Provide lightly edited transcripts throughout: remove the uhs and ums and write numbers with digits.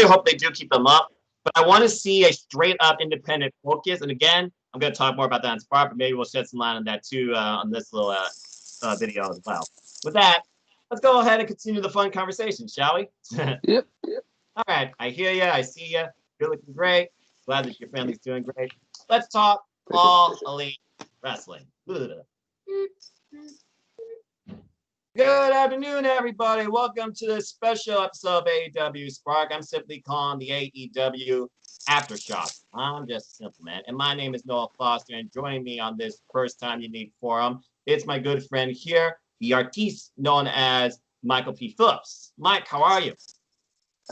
really hope they do keep them up. But I want to see a straight up independent focus. And again, I'm going to talk more about that in Spark, but maybe we'll shed some light on that too on this little video as well. With that, let's go ahead and continue the fun conversation, shall we? Yep. All right. I hear you. I see you. You're looking great. Glad that your family's doing great. Let's talk All Elite Wrestling. Good afternoon, everybody. Welcome to this special episode of AEW Spark. I'm simply calling the AEW Aftershock. I'm just a simple man. And my name is Noah Foster. And joining me on this first time unique forum, it's my good friend here, the artiste known as Michael P. Phillips. Mike, how are you?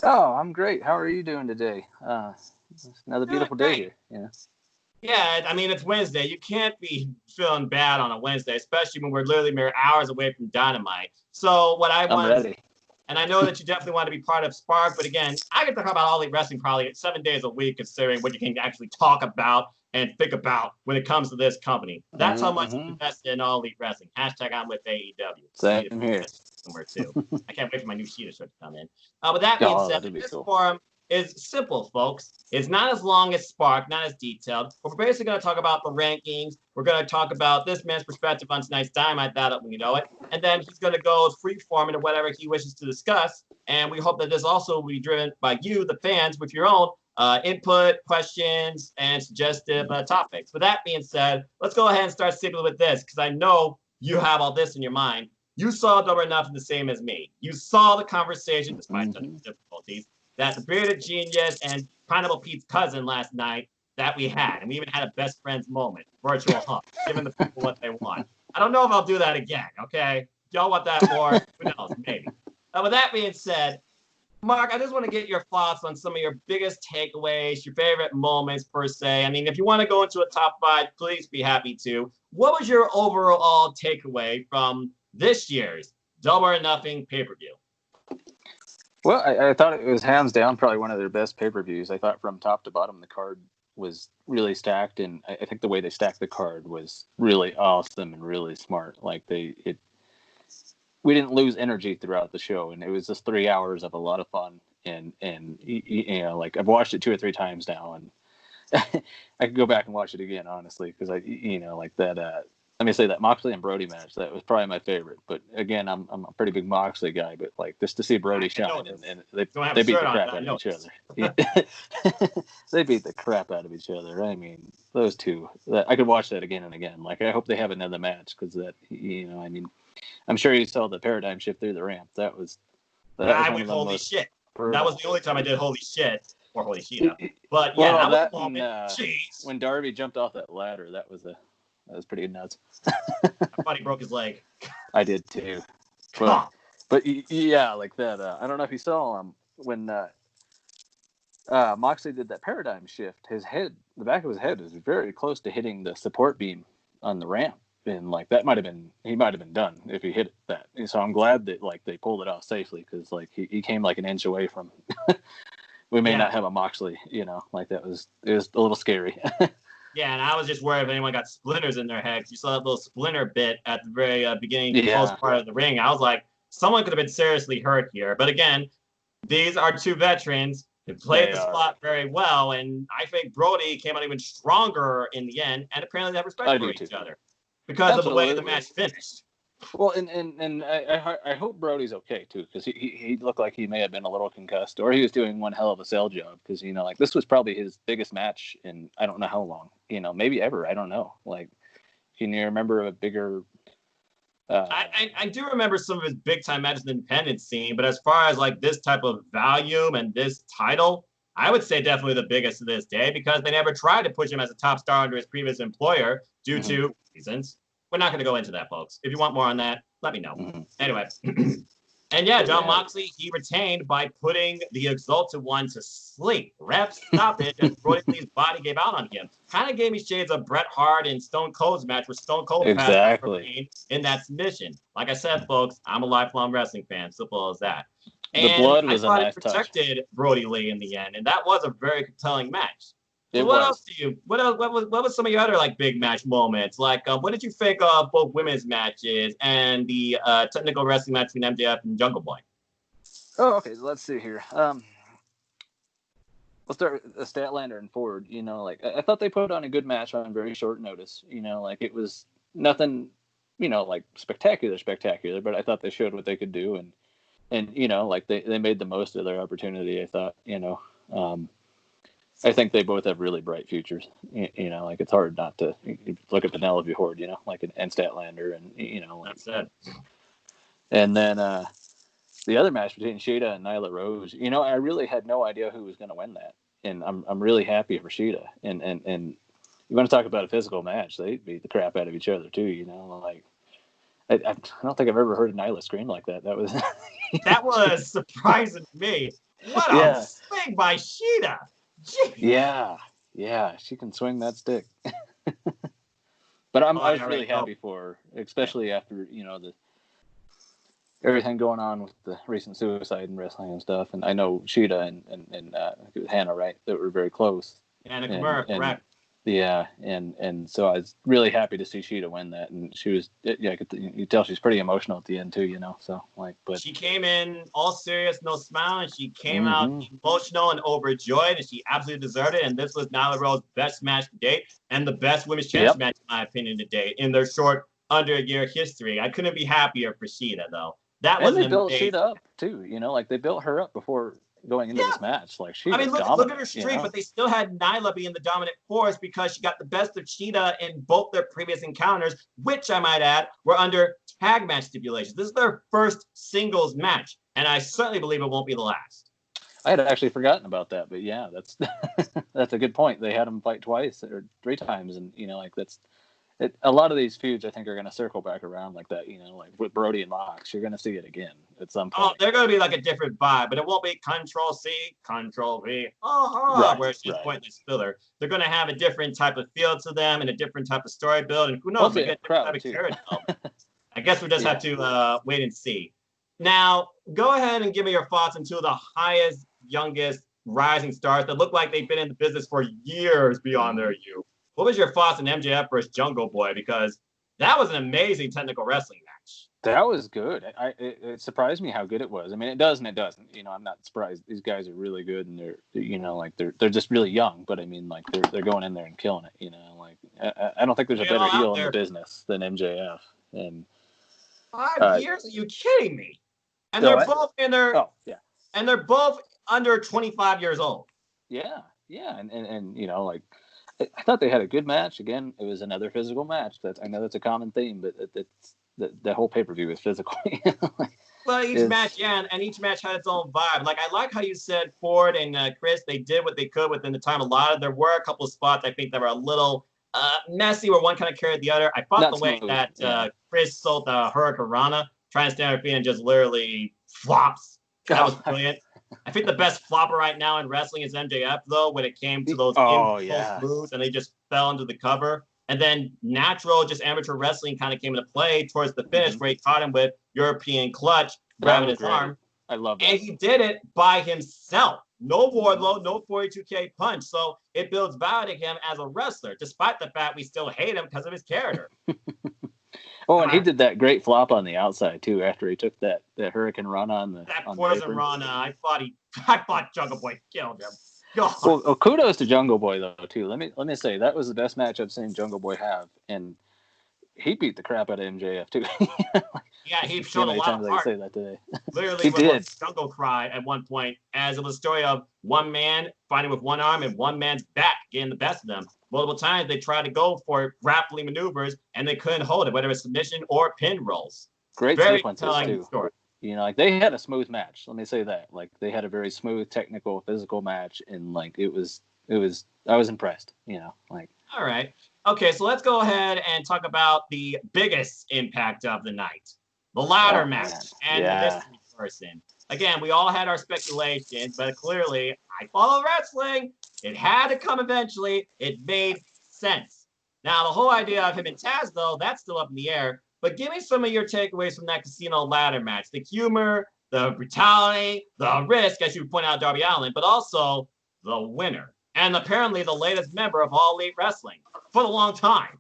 Oh, I'm great. How are you doing today? It's another beautiful day here. Yeah, I mean, it's Wednesday. You can't be feeling bad on a Wednesday, especially when we're literally mere hours away from Dynamite. So what I want, I'm ready. And I know that you definitely want to be part of Spark, but again, I can talk about All Elite Wrestling probably 7 days a week, considering what you can actually talk about and think about when it comes to this company. That's how much you invest in All Elite Wrestling. Hashtag I'm with AEW. Same here. Somewhere too. I can't wait for my new sheet to come in. But that being said, this forum is simple, folks. It's not as long as Spark, not as detailed. But we're basically going to talk about the rankings. We're going to talk about this man's perspective on tonight's Dynamite, that we know it. And then he's going to go free-form into whatever he wishes to discuss. And we hope that this also will be driven by you, the fans, with your own input, questions, and suggestive topics. With that being said, let's go ahead and start simply with this, because I know you have all this in your mind. You saw Double or Nothing the same as me. You saw the conversation, despite such difficulties, that the Bearded Genius and Pineapple Pete's cousin last night that we had. And we even had a best friends moment, virtual hug, giving the people what they want. I don't know if I'll do that again, okay? Y'all want that more? Who knows? Maybe. With that being said, Mark, I just want to get your thoughts on some of your biggest takeaways, your favorite moments, per se. I mean, if you want to go into a top 5, please be happy to. What was your overall takeaway from this year's Double or Nothing pay-per-view? Well, I thought it was hands down probably one of their best pay-per-views. I thought from top to bottom the card was really stacked, and I think the way they stacked the card was really awesome and really smart. Like we didn't lose energy throughout the show, and it was just 3 hours of a lot of fun. And you know, like I've watched it 2 or 3 times now, and I could go back and watch it again, honestly, because like that. Let me say that Moxley and Brody match, that was probably my favorite. But again, I'm a pretty big Moxley guy, but like just to see Brody shine, and they beat the crap out of each other. They beat the crap out of each other. I mean, those two. I could watch that again and again. Like I hope they have another match, because that, I mean, I'm sure you saw the paradigm shift through the ramp. That was I went holy shit. That was the only time I did holy shit or holy shit. But yeah, well, that was a moment. When Darby jumped off that ladder, that was pretty nuts. I thought he broke his leg. I did too. But yeah, like that. I don't know if you saw when Moxley did that paradigm shift. His head, the back of his head, was very close to hitting the support beam on the ramp, and like that he might have been done if he hit that. And so I'm glad that like they pulled it off safely, because like he came like an inch away from. We may not have a Moxley, like it was a little scary. Yeah, and I was just worried if anyone got splinters in their head. You saw that little splinter bit at the very beginning, the close part of the ring. I was like, someone could have been seriously hurt here. But again, these are 2 veterans who played the spot very well, and I think Brody came out even stronger in the end, and apparently they have respect for each other because of the way the match finished. Well, and I hope Brody's okay too, because he looked like he may have been a little concussed, or he was doing one hell of a sell job, because like this was probably his biggest match in I don't know how long, maybe ever. I don't know. Like, can you remember a bigger? I do remember some of his big time matches in the independent scene, but as far as like this type of volume and this title, I would say definitely the biggest to this day, because they never tried to push him as a top star under his previous employer due to reasons. We're not going to go into that, folks. If you want more on that, let me know. Anyway. And yeah, John Moxley, he retained by putting the Exalted One to sleep. Ref, stop it. And Brody Lee's body gave out on him. Kind of gave me shades of Bret Hart and Stone Cold's match, where Stone Cold passed in that submission. Like I said, folks, I'm a lifelong wrestling fan. Simple as that. And the blood was I thought a nice it protected touch. Brody Lee in the end, and that was a very compelling match. So what else what was some of your other like big match moments? Like what did you think of both women's matches and the technical wrestling match between MJF and Jungle Boy? Oh, okay. Let's see here. We'll start with Statlander and Ford. You know, like I thought they put on a good match on very short notice. You know, like it was nothing, you know, like spectacular, but I thought they showed what they could do, and you know, like they made the most of their opportunity. I thought, you know, I think they both have really bright futures. You know, like it's hard not to look at Penelope Ford, you know, like and Statlander, and you know, like, that's it. And then the other match between Shida and Nyla Rose, you know, I really had no idea who was going to win that, and I'm really happy for Shida. And you want to talk about a physical match? They beat the crap out of each other too. You know, like I don't think I've ever heard Nyla scream like that. That was that was surprising to me. What a swing by Shida! Jeez. Yeah, she can swing that stick. But I was really happy for her, especially after, you know, everything going on with the recent suicide in wrestling and stuff. And I know Shida and it was Hannah, right, that were very close. Anna Kimura, correct. Yeah, and so I was really happy to see Shida win that, and she was, yeah, you tell she's pretty emotional at the end too, you know. So like, but she came in all serious, no smile, and she came out emotional and overjoyed, and she absolutely deserved it. And this was Nyla Rose's best match to date, and the best women's championship match, in my opinion, to date in their short under a year history. I couldn't be happier for Shida, though. That was they built Shida up too, you know, like they built her up before going into this match. Like she, look at her streak, you know? But they still had Nyla being the dominant force because she got the best of Shida in both their previous encounters, which I might add were under tag match stipulations. This is their first singles match, and I certainly believe it won't be the last. I had actually forgotten about that, but yeah, that's that's a good point. They had them fight twice or three times, and you know, like that's. A lot of these feuds, I think, are going to circle back around like that. You know, like with Brody and Mox, you're going to see it again at some point. Oh, they're going to be like a different vibe, but it won't be Control C, Control V, where it's just pointless filler. They're going to have a different type of feel to them and a different type of story build, and who knows, maybe a different type of character. I guess we just have to wait and see. Now, go ahead and give me your thoughts on two of the highest, youngest rising stars that look like they've been in the business for years beyond their youth. What was your thoughts on MJF versus Jungle Boy? Because that was an amazing technical wrestling match. That was good. It surprised me how good it was. I mean, it does and it doesn't. You know, I'm not surprised. These guys are really good, and they're, you know, like they're just really young. But I mean, like they're going in there and killing it. You know, like I don't think there's a better heel in the business than MJF. And 5 years? Are you kidding me? And they're both in their and they're both under 25 years old. Yeah, and you know, like. I thought they had a good match. Again, it was another physical match. I know that's a common theme, but the whole pay-per-view is physical. Well, each match, and each match had its own vibe. Like, I like how you said Ford and Chris, they did what they could within the time allotted. There were a couple of spots, I think, that were a little messy, where one kind of carried the other. I thought the way that Chris sold the Hurricane Rana, trying to stand her feet and just literally flops. That was brilliant. I think the best flopper right now in wrestling is MJF, though, when it came to those moves, and they just fell into the cover. And then natural, just amateur wrestling kind of came into play towards the finish, where he caught him with European clutch, grabbing his arm. I love that. And he did it by himself. No Wardlow, no 42K punch. So it builds value to him as a wrestler, despite the fact we still hate him because of his character. Oh, and he did that great flop on the outside too. After he took that Hurricane Rana on the Poison Rana, I thought Jungle Boy killed him. Well, kudos to Jungle Boy though too. Let me say that was the best match I've seen Jungle Boy have, and he beat the crap out of MJF too. Yeah, he showed a lot of heart. I say that today. Literally, he did. Jungle cry at one point, as it was a story of one man fighting with one arm and one man's back getting the best of them. Multiple times they tried to go for grappling maneuvers and they couldn't hold it, whether it was submission or pin rolls. Great sequences too. Story. You know, like they had a smooth match. Let me say that. Like they had a very smooth, technical, physical match, and like it was. I was impressed. You know, like. All right. Okay, so let's go ahead and talk about the biggest impact of the night, the ladder match, and the mystery person. Again, we all had our speculations, but clearly, I follow wrestling. It had to come eventually. It made sense. Now, the whole idea of him and Taz, though, that's still up in the air. But give me some of your takeaways from that casino ladder match. The humor, the brutality, the risk, as you point out, Darby Allin, but also the winner. And apparently the latest member of All Elite Wrestling for the long time.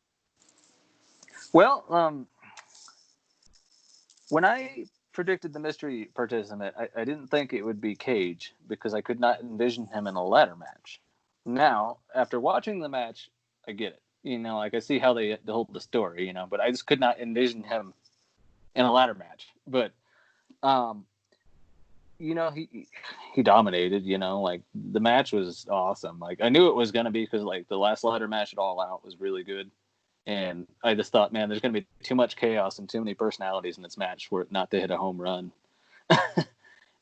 Well, when I predicted the mystery participant, I didn't think it would be Cage because I could not envision him in a ladder match. Now, after watching the match, I get it. Like I see how they hold the story, but I just could not envision him in a ladder match. But, he dominated, like the match was awesome. Like I knew it was going to be because like the last ladder match at All Out was really good. And I just thought, man, there's going to be too much chaos and too many personalities in this match for it not to hit a home run.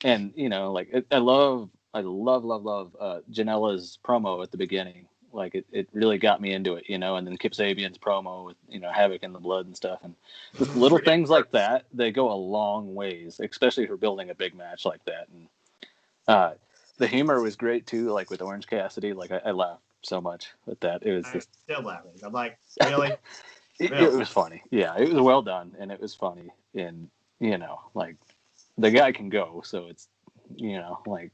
And, I love Janela's promo at the beginning. Like it really got me into it, and then Kip Sabian's promo with, Havoc in the blood and stuff. And just little things like that, they go a long ways, especially for building a big match like that. And the humor was great too, like with Orange Cassidy. Like I laughed so much with that. It was just still laughing. I'm like, really? It was funny. Yeah, it was well done and it was funny. And, like the guy can go. So it's, like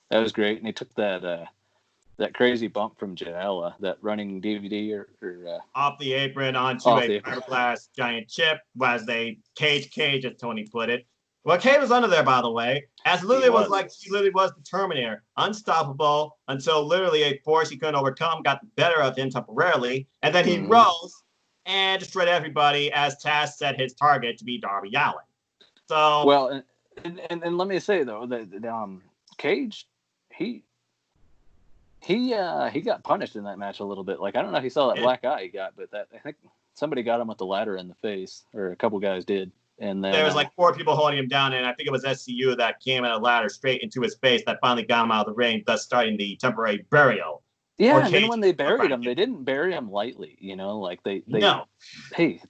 that was great. And he took that crazy bump from Janela, that running DVD or off the apron onto a fiberglass giant chip, as they cage, as Tony put it. Well, Kate was under there, by the way, as literally was like she literally was the Terminator, unstoppable until literally a force he couldn't overcome got the better of him temporarily, and then he rose and destroyed everybody as Taz set his target to be Darby Allin. So well, and let me say though that Cage he got punished in that match a little bit. Like I don't know if you saw that black eye he got, but I think somebody got him with the ladder in the face, or a couple guys did. And then, there was like 4 people holding him down, and I think it was SCU that came at a ladder straight into his face that finally got him out of the ring, thus starting the temporary burial. Yeah, and then when they buried him, they didn't bury him lightly, like they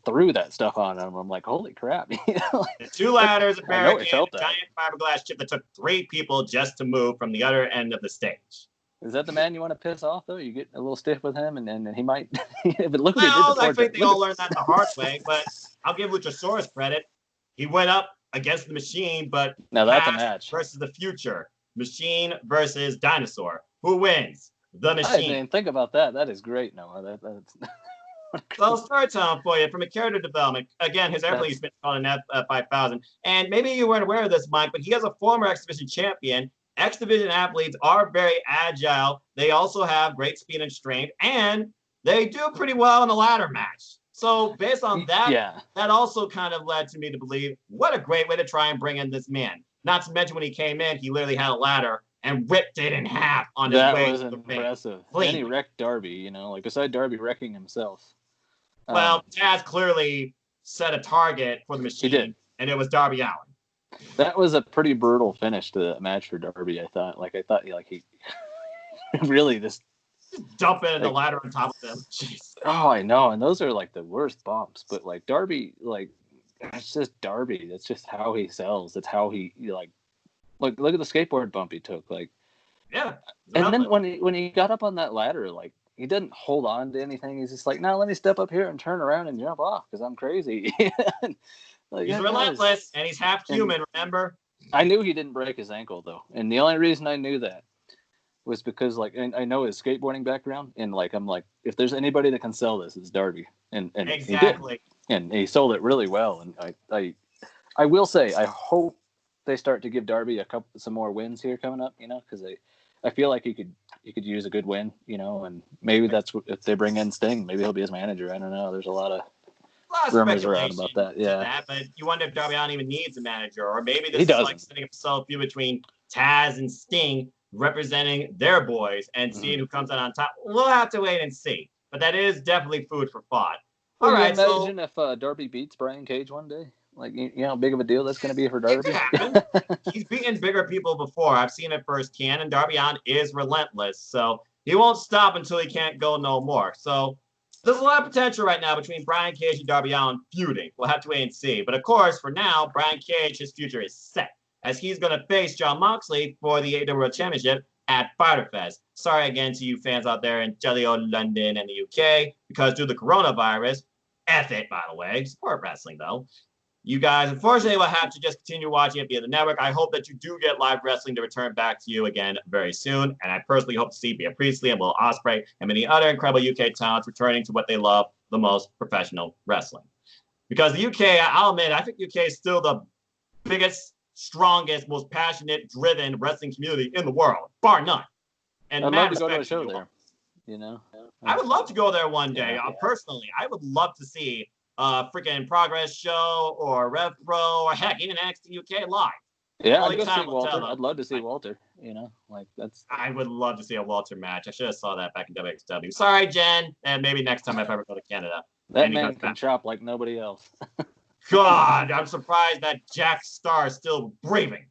threw that stuff on him. I'm like, holy crap. The 2 ladders, a barricade, a giant fiberglass chip that took 3 people just to move from the other end of the stage. Is that the man you want to piss off, though? You get a little stiff with him, and he might. But look what he did. I think they all learned that the hard way, but I'll give Luchasaurus credit. He went up against the Machine, but now that's a match versus the Future. Machine versus Dinosaur. Who wins? The Machine. I didn't even think about that. That is great, Noah. That's... Well, storytelling for you from a character development. Again, his airplane's been called an F5000. And maybe you weren't aware of this, Mike, but he has a former X Division champion. X Division athletes are very agile. They also have great speed and strength, and they do pretty well in a ladder match. So based on that, that also kind of led to me to believe, what a great way to try and bring in this man. Not to mention when he came in, he literally had a ladder and ripped it in half on his way to the ring. That was impressive. And he wrecked Darby, like beside Darby wrecking himself. Well, Taz clearly set a target for the Machine, he did. And it was Darby Allin. That was a pretty brutal finish to that match for Darby, I thought. He really just dumping the ladder on top of them. Jeez. Oh, I know, and those are like the worst bumps. But like Darby, like that's just Darby. That's just how he sells. That's how he like. Look at the skateboard bump he took. Like, yeah. And then when he got up on that ladder, like he didn't hold on to anything. He's just like, no, let me step up here and turn around and jump off because I'm crazy. Like, he's relentless and he's half human. Remember? I knew he didn't break his ankle though, and the only reason I knew that was because like I know his skateboarding background, and like I'm like, if there's anybody that can sell this, it's Darby, and exactly, he did. And he sold it really well. And I will say I hope they start to give Darby some more wins here coming up, because I feel like he could use a good win, and maybe that's what, if they bring in Sting, maybe he'll be his manager. I don't know. There's a lot of rumors around about that. Yeah, but you wonder if Darby Allin even needs a manager, or maybe this is like setting up a self-view between Taz and Sting, representing their boys and seeing who comes out on top. We'll have to wait and see, but that is definitely food for thought. All right, imagine if Darby beats Brian Cage one day. Like, how big of a deal that's going to be for Darby? He's beaten bigger people before. I've seen it firsthand, and Darby Allin is relentless, so he won't stop until he can't go no more. So there's a lot of potential right now between Brian Cage and Darby Allin feuding. We'll have to wait and see. But of course, for now, Brian Cage, his future is set, as he's going to face Jon Moxley for the AEW World Championship at Fyter Fest. Sorry again to you fans out there in Jelly O, London, and the UK, because due to the coronavirus, F it, by the way, support wrestling, though. You guys, unfortunately, will have to just continue watching it via the network. I hope that you do get live wrestling to return back to you again very soon. And I personally hope to see Bea Priestley and Will Ospreay and many other incredible UK talents returning to what they love the most, professional wrestling. Because the UK, I'll admit, I think UK is still the biggest, strongest, most passionate, driven wrestling community in the world, bar none. And I'd love to go to a show there. I would love to go there one day. Personally, I would love to see a freaking Progress show or Rev Pro or heck, even NXT UK live. Yeah, I'd go see Walter. I'd love to see Walter. That's. I would love to see a Walter match. I should have saw that back in WXW. Sorry, Jen. And maybe next time if I ever go to Canada. That man can chop like nobody else. God, I'm surprised that Jack Starr is still breathing.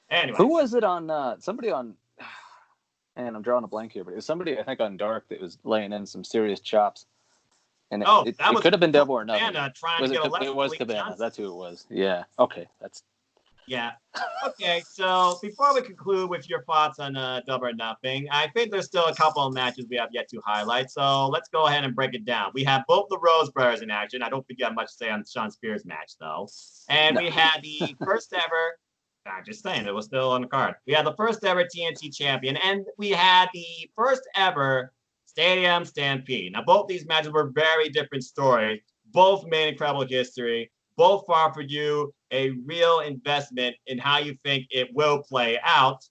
Anyway. Who was it on? Somebody on. And I'm drawing a blank here, but it was somebody I think on Dark that was laying in some serious chops. And it could have been Double or Nothing. It was Cabana. That's who it was. Yeah. Okay. Yeah. Okay. So before we conclude with your thoughts on Double or Nothing, I think there's still a couple of matches we have yet to highlight. So let's go ahead and break it down. We have both the Rose Brothers in action. I don't think you have much to say on Sean Spears' match though. And we had the first ever. I'm just saying, it was still on the card. We had the first ever TNT champion, and we had the first ever Stadium Stampede. Now, both these matches were very different stories. Both made incredible history. Both offered you a real investment in how you think it will play out.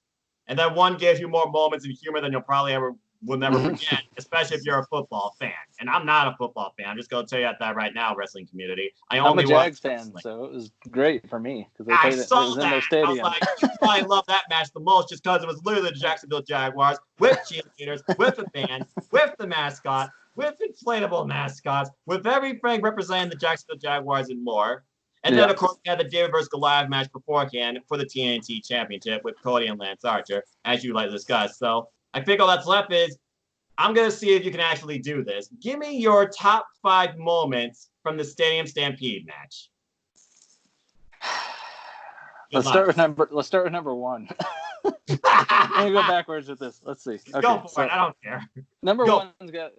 And then one gives you more moments of humor than you'll probably will never forget, especially if you're a football fan. And I'm not a football fan. I'm just going to tell you that right now, wrestling community. I'm a Jags fan, so it was great for me. I saw that. I was like, you probably love that match the most just because it was literally the Jacksonville Jaguars with cheerleaders, with a band, with the mascot, with inflatable mascots, with everything representing the Jacksonville Jaguars and more. And then, of course, we had the David vs. Goliath match beforehand for the TNT Championship with Cody and Lance Archer, as you like to discuss. So I think all that's left is I'm going to see if you can actually do this. Give me your top 5 moments from the Stadium Stampede match. Let's start with number 1. Let me go backwards with this. Let's see. Okay, go for it. I don't care. Number 1's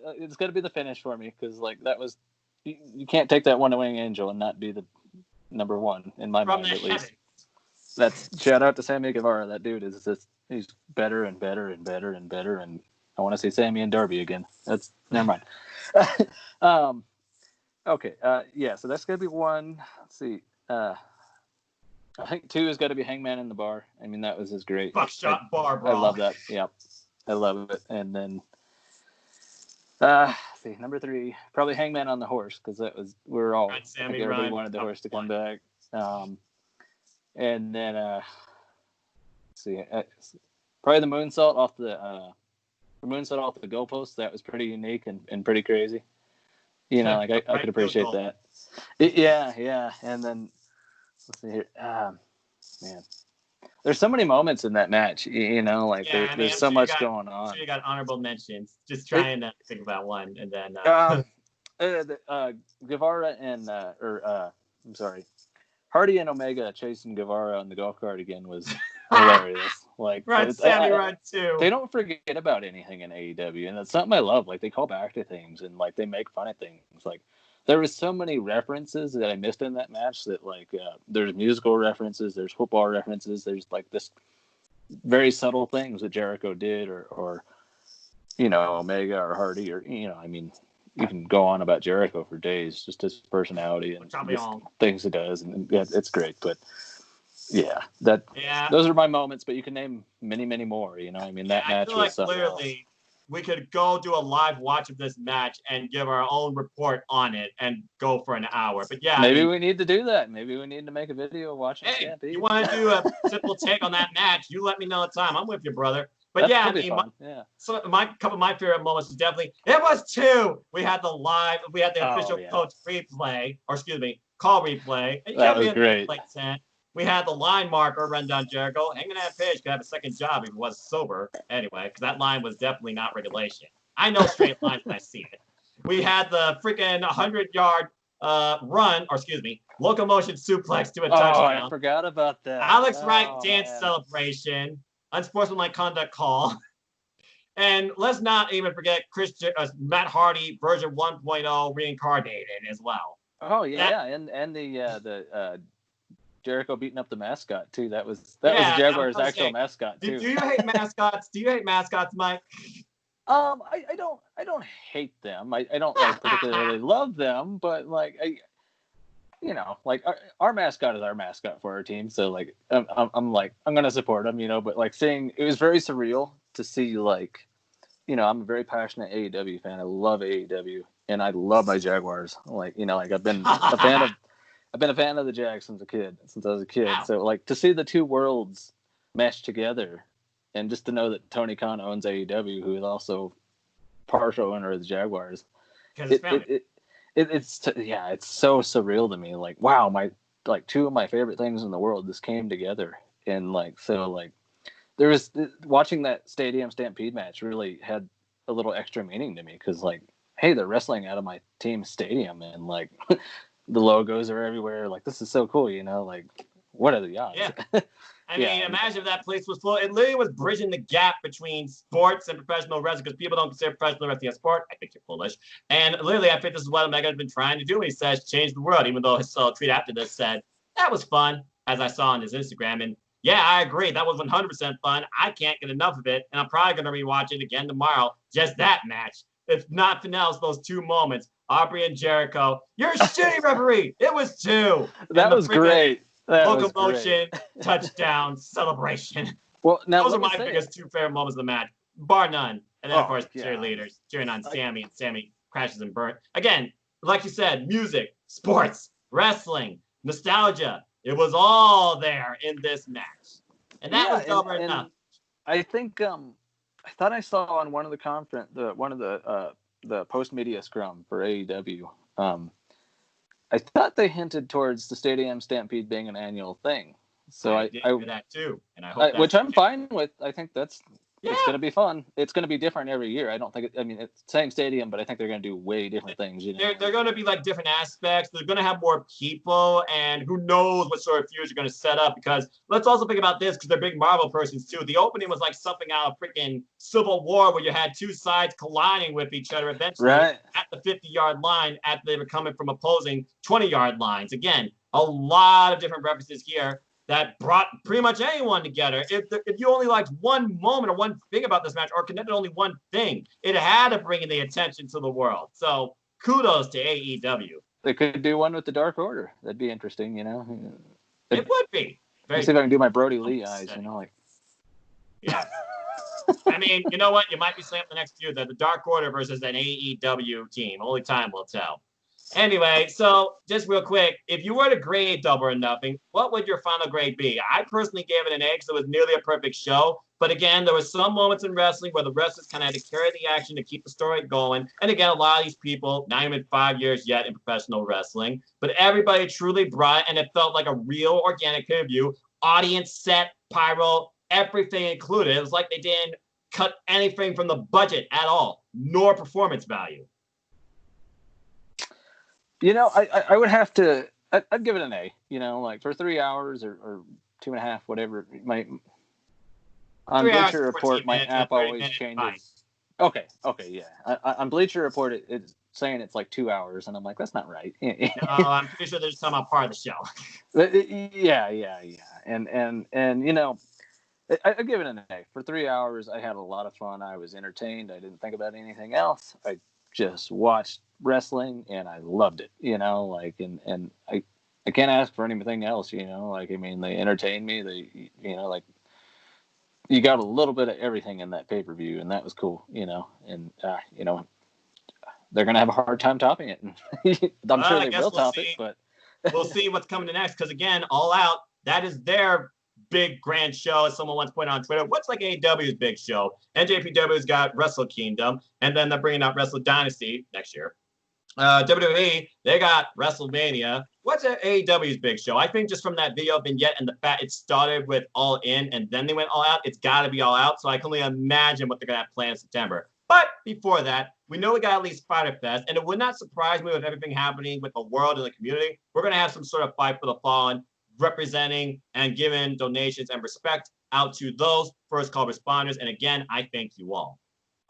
it's got to be the finish for me because that was you can't take that one to Wing Angel and not be the number 1 in my mind at least. That's shout out to Sammy Guevara. That dude is just he's better and better and better and better and I want to say Sammy and Darby again. That's never mind. Okay. So that's gonna be 1. Let's see. I think 2 has got to be Hangman in the Bar. I mean, that was just great. Buckshot bar, bro. I love that. Yep. I love it. And then, number 3, probably Hangman on the horse because everybody wanted the horse to come back. And then, let's see, probably the moonsault off the goalpost. That was pretty unique and pretty crazy. I could appreciate that. Yeah. And then. Let's see here. Man, there's so many moments in that match. There's so much going on. I'm sure you got honorable mentions. Just trying to think about one, and then Guevara and I'm sorry, Hardy and Omega chasing Guevara on the golf cart again was hilarious. Sammy Run too. They don't forget about anything in AEW, and that's something I love. They call back to things and they make fun of things. There was so many references that I missed in that match that there's musical references, there's football references, there's this very subtle things that Jericho did or Omega or Hardy or you can go on about Jericho for days, just his personality and things he does, and it's great. But those are my moments. But you can name many, many more. That match was something else. We could go do a live watch of this match and give our own report on it and go for an hour. But maybe we need to do that. Maybe we need to make a video watching Stampede. You want to do a simple take on that match? You let me know the time. I'm with you, brother. But so a couple of my favorite moments was definitely it was 2. We had the official coach replay, or excuse me, call replay. And that was great. We had the line marker run down Jericho. Hangman Page could have a second job if he was sober. Anyway, because that line was definitely not regulation. I know straight lines when I see it. We had the freaking 100-yard locomotion suplex to a touchdown. I forgot about that. Alex Wright dance celebration. Unsportsmanlike conduct call. And let's not even forget Matt Hardy version 1.0 reincarnated as well. Oh, yeah. And the Jericho beating up the mascot too. That was Jaguar's actual mascot too. Do you hate mascots? Do you hate mascots, Mike? I don't hate them. I don't particularly love them, but you know, like our mascot is our mascot for our team. So like, I'm like, I'm going to support him, you know, but like it was very surreal to see, like, you know, I'm a very passionate AEW fan. I love AEW and I love my Jaguars. Like, you know, like I've been a fan of the Jags since I was a kid. Wow. So like to see the two worlds mesh together and just to know that Tony Khan owns AEW, who is also partial owner of the Jaguars. It's so surreal to me. Like, wow, two of my favorite things in the world just came together. And like, so like there was watching that Stadium Stampede match really had a little extra meaning to me. Cause like, hey, they're wrestling out of my team's stadium and like the logos are everywhere. Like, this is so cool, you know, like what are the odds? Yeah. I mean, imagine if that place was full. It literally was bridging the gap between sports and professional wrestling because people don't consider professional wrestling a sport. I think you're foolish. And literally, I think this is what Omega's been trying to do when he says change the world, even though his tweet after this said, that was fun, as I saw on his Instagram. And yeah, I agree. That was 100% fun. I can't get enough of it. And I'm probably going to rewatch it again tomorrow. Just that match. If nothing else, those two moments, Aubrey and Jericho. You're a shitty referee. It was two. That was great. Locomotion, touchdown, celebration. Well, now those are my biggest two favorite moments of the match, bar none. And then, of course, cheerleaders cheering on Sammy, and Sammy crashes and burns. Again, like you said, music, sports, wrestling, nostalgia. It was all there in this match. And that was over enough. I think I thought I saw on one of the post-media scrum for AEW, I thought they hinted towards the Stadium Stampede being an annual thing. So I did that too, and I hope which I'm fine with. I think it's going to be fun. It's going to be different every year. I don't think it's same stadium, but I think they're going to do way different things. You know? They're going to be like different aspects. They're going to have more people, and who knows what sort of feuds are going to set up. Because let's also think about this, because they're big Marvel persons too. The opening was like something out of freaking Civil War, where you had two sides colliding with each other eventually at the 50-yard line after they were coming from opposing 20-yard lines. Again, a lot of different references here that brought pretty much anyone together. If you only liked one moment or one thing about this match or connected only one thing, it had to bring in the attention to the world. So kudos to AEW. They could do one with the Dark Order. That'd be interesting, you know? It would be. Let's see if I can do my Brody Lee eyes, you know? Like. Yeah. I mean, you know what? You might be saying the next feud that the Dark Order versus an AEW team. Only time will tell. Anyway, so just real quick, if you were to grade Double or Nothing, what would your final grade be? I personally gave it an A because it was nearly a perfect show. But again, there were some moments in wrestling where the wrestlers kind of had to carry the action to keep the story going. And again, a lot of these people, not even 5 years yet in professional wrestling, but everybody truly brought it, and it felt like a real organic pay-per-view. Audience, set, pyro, everything included. It was like they didn't cut anything from the budget at all, nor performance value. You know, I would have to. I'd give it an A. You know, like for 3 hours or 2.5, whatever. On Bleacher Report, my app always changes. Okay, yeah. On Bleacher Report, it's saying it's like 2 hours, and I'm like, that's not right. No, I'm pretty sure they're just talking about part of the show. Yeah. And you know, I'd give it an A. For 3 hours, I had a lot of fun. I was entertained. I didn't think about anything else. I just watched wrestling and I loved it, you know, like, and I can't ask for anything else, you know, like, I mean, they entertained me. They, you know, like, you got a little bit of everything in that pay-per-view, and that was cool, you know, and you know, they're gonna have a hard time topping it. I'm sure they will top it, but we'll see what's coming next, because again, All Out, that is their big grand show, as someone once pointed out on Twitter. What's like AEW's big show? NJPW's got Wrestle Kingdom, and then they're bringing out Wrestle Dynasty next year. WWE, they got WrestleMania. What's AEW's big show? I think just from that video vignette and the fact it started with All In and then they went All Out, it's got to be All Out. So I can only imagine what they're going to have planned in September. But before that, we know we got at least Fyter Fest, and it would not surprise me with everything happening with the world and the community. We're going to have some sort of fight for the fallen, representing and giving donations and respect out to those first call responders. And again, I thank you all.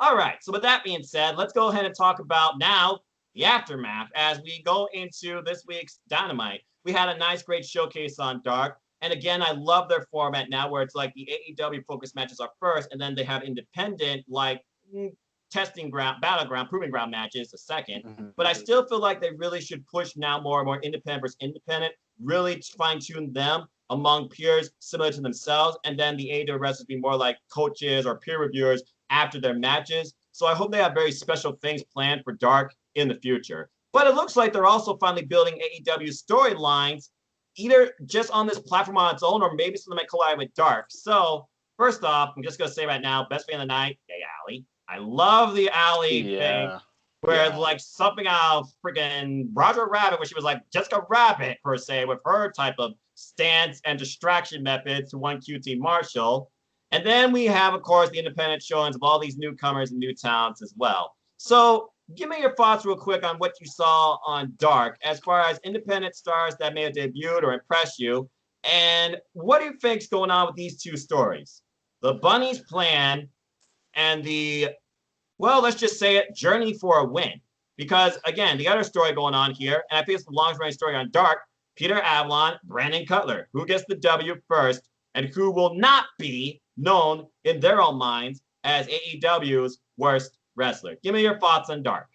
All right. So with that being said, let's go ahead and talk about now the aftermath as we go into this week's Dynamite. We had a nice, great showcase on Dark. And again, I love their format now where it's like the AEW focus matches are first, and then they have independent, like battleground, proving ground matches a second. Mm-hmm. But I still feel like they really should push now more and more independent versus independent, really fine tune them among peers similar to themselves. And then the AEW wrestlers be more like coaches or peer reviewers after their matches. So I hope they have very special things planned for Dark in the future. But it looks like they're also finally building AEW storylines, either just on this platform on its own, or maybe something might collide with Dark. So first off, I'm just going to say right now, best fan of the night, Yay Alley. I love the Alley thing, where it's like something out of freaking Roger Rabbit, where she was like Jessica Rabbit, per se, with her type of stance and distraction methods to one QT Marshall. And then we have, of course, the independent showings of all these newcomers and new talents as well. So give me your thoughts real quick on what you saw on Dark as far as independent stars that may have debuted or impressed you. And what do you think's going on with these two stories? The Bunny's plan and the, well, let's just say it, journey for a win. Because, again, the other story going on here, and I think it's the longest running story on Dark, Peter Avalon, Brandon Cutler. Who gets the W first and who will not be known in their own minds as AEW's worst wrestler? Give me your thoughts on Dark.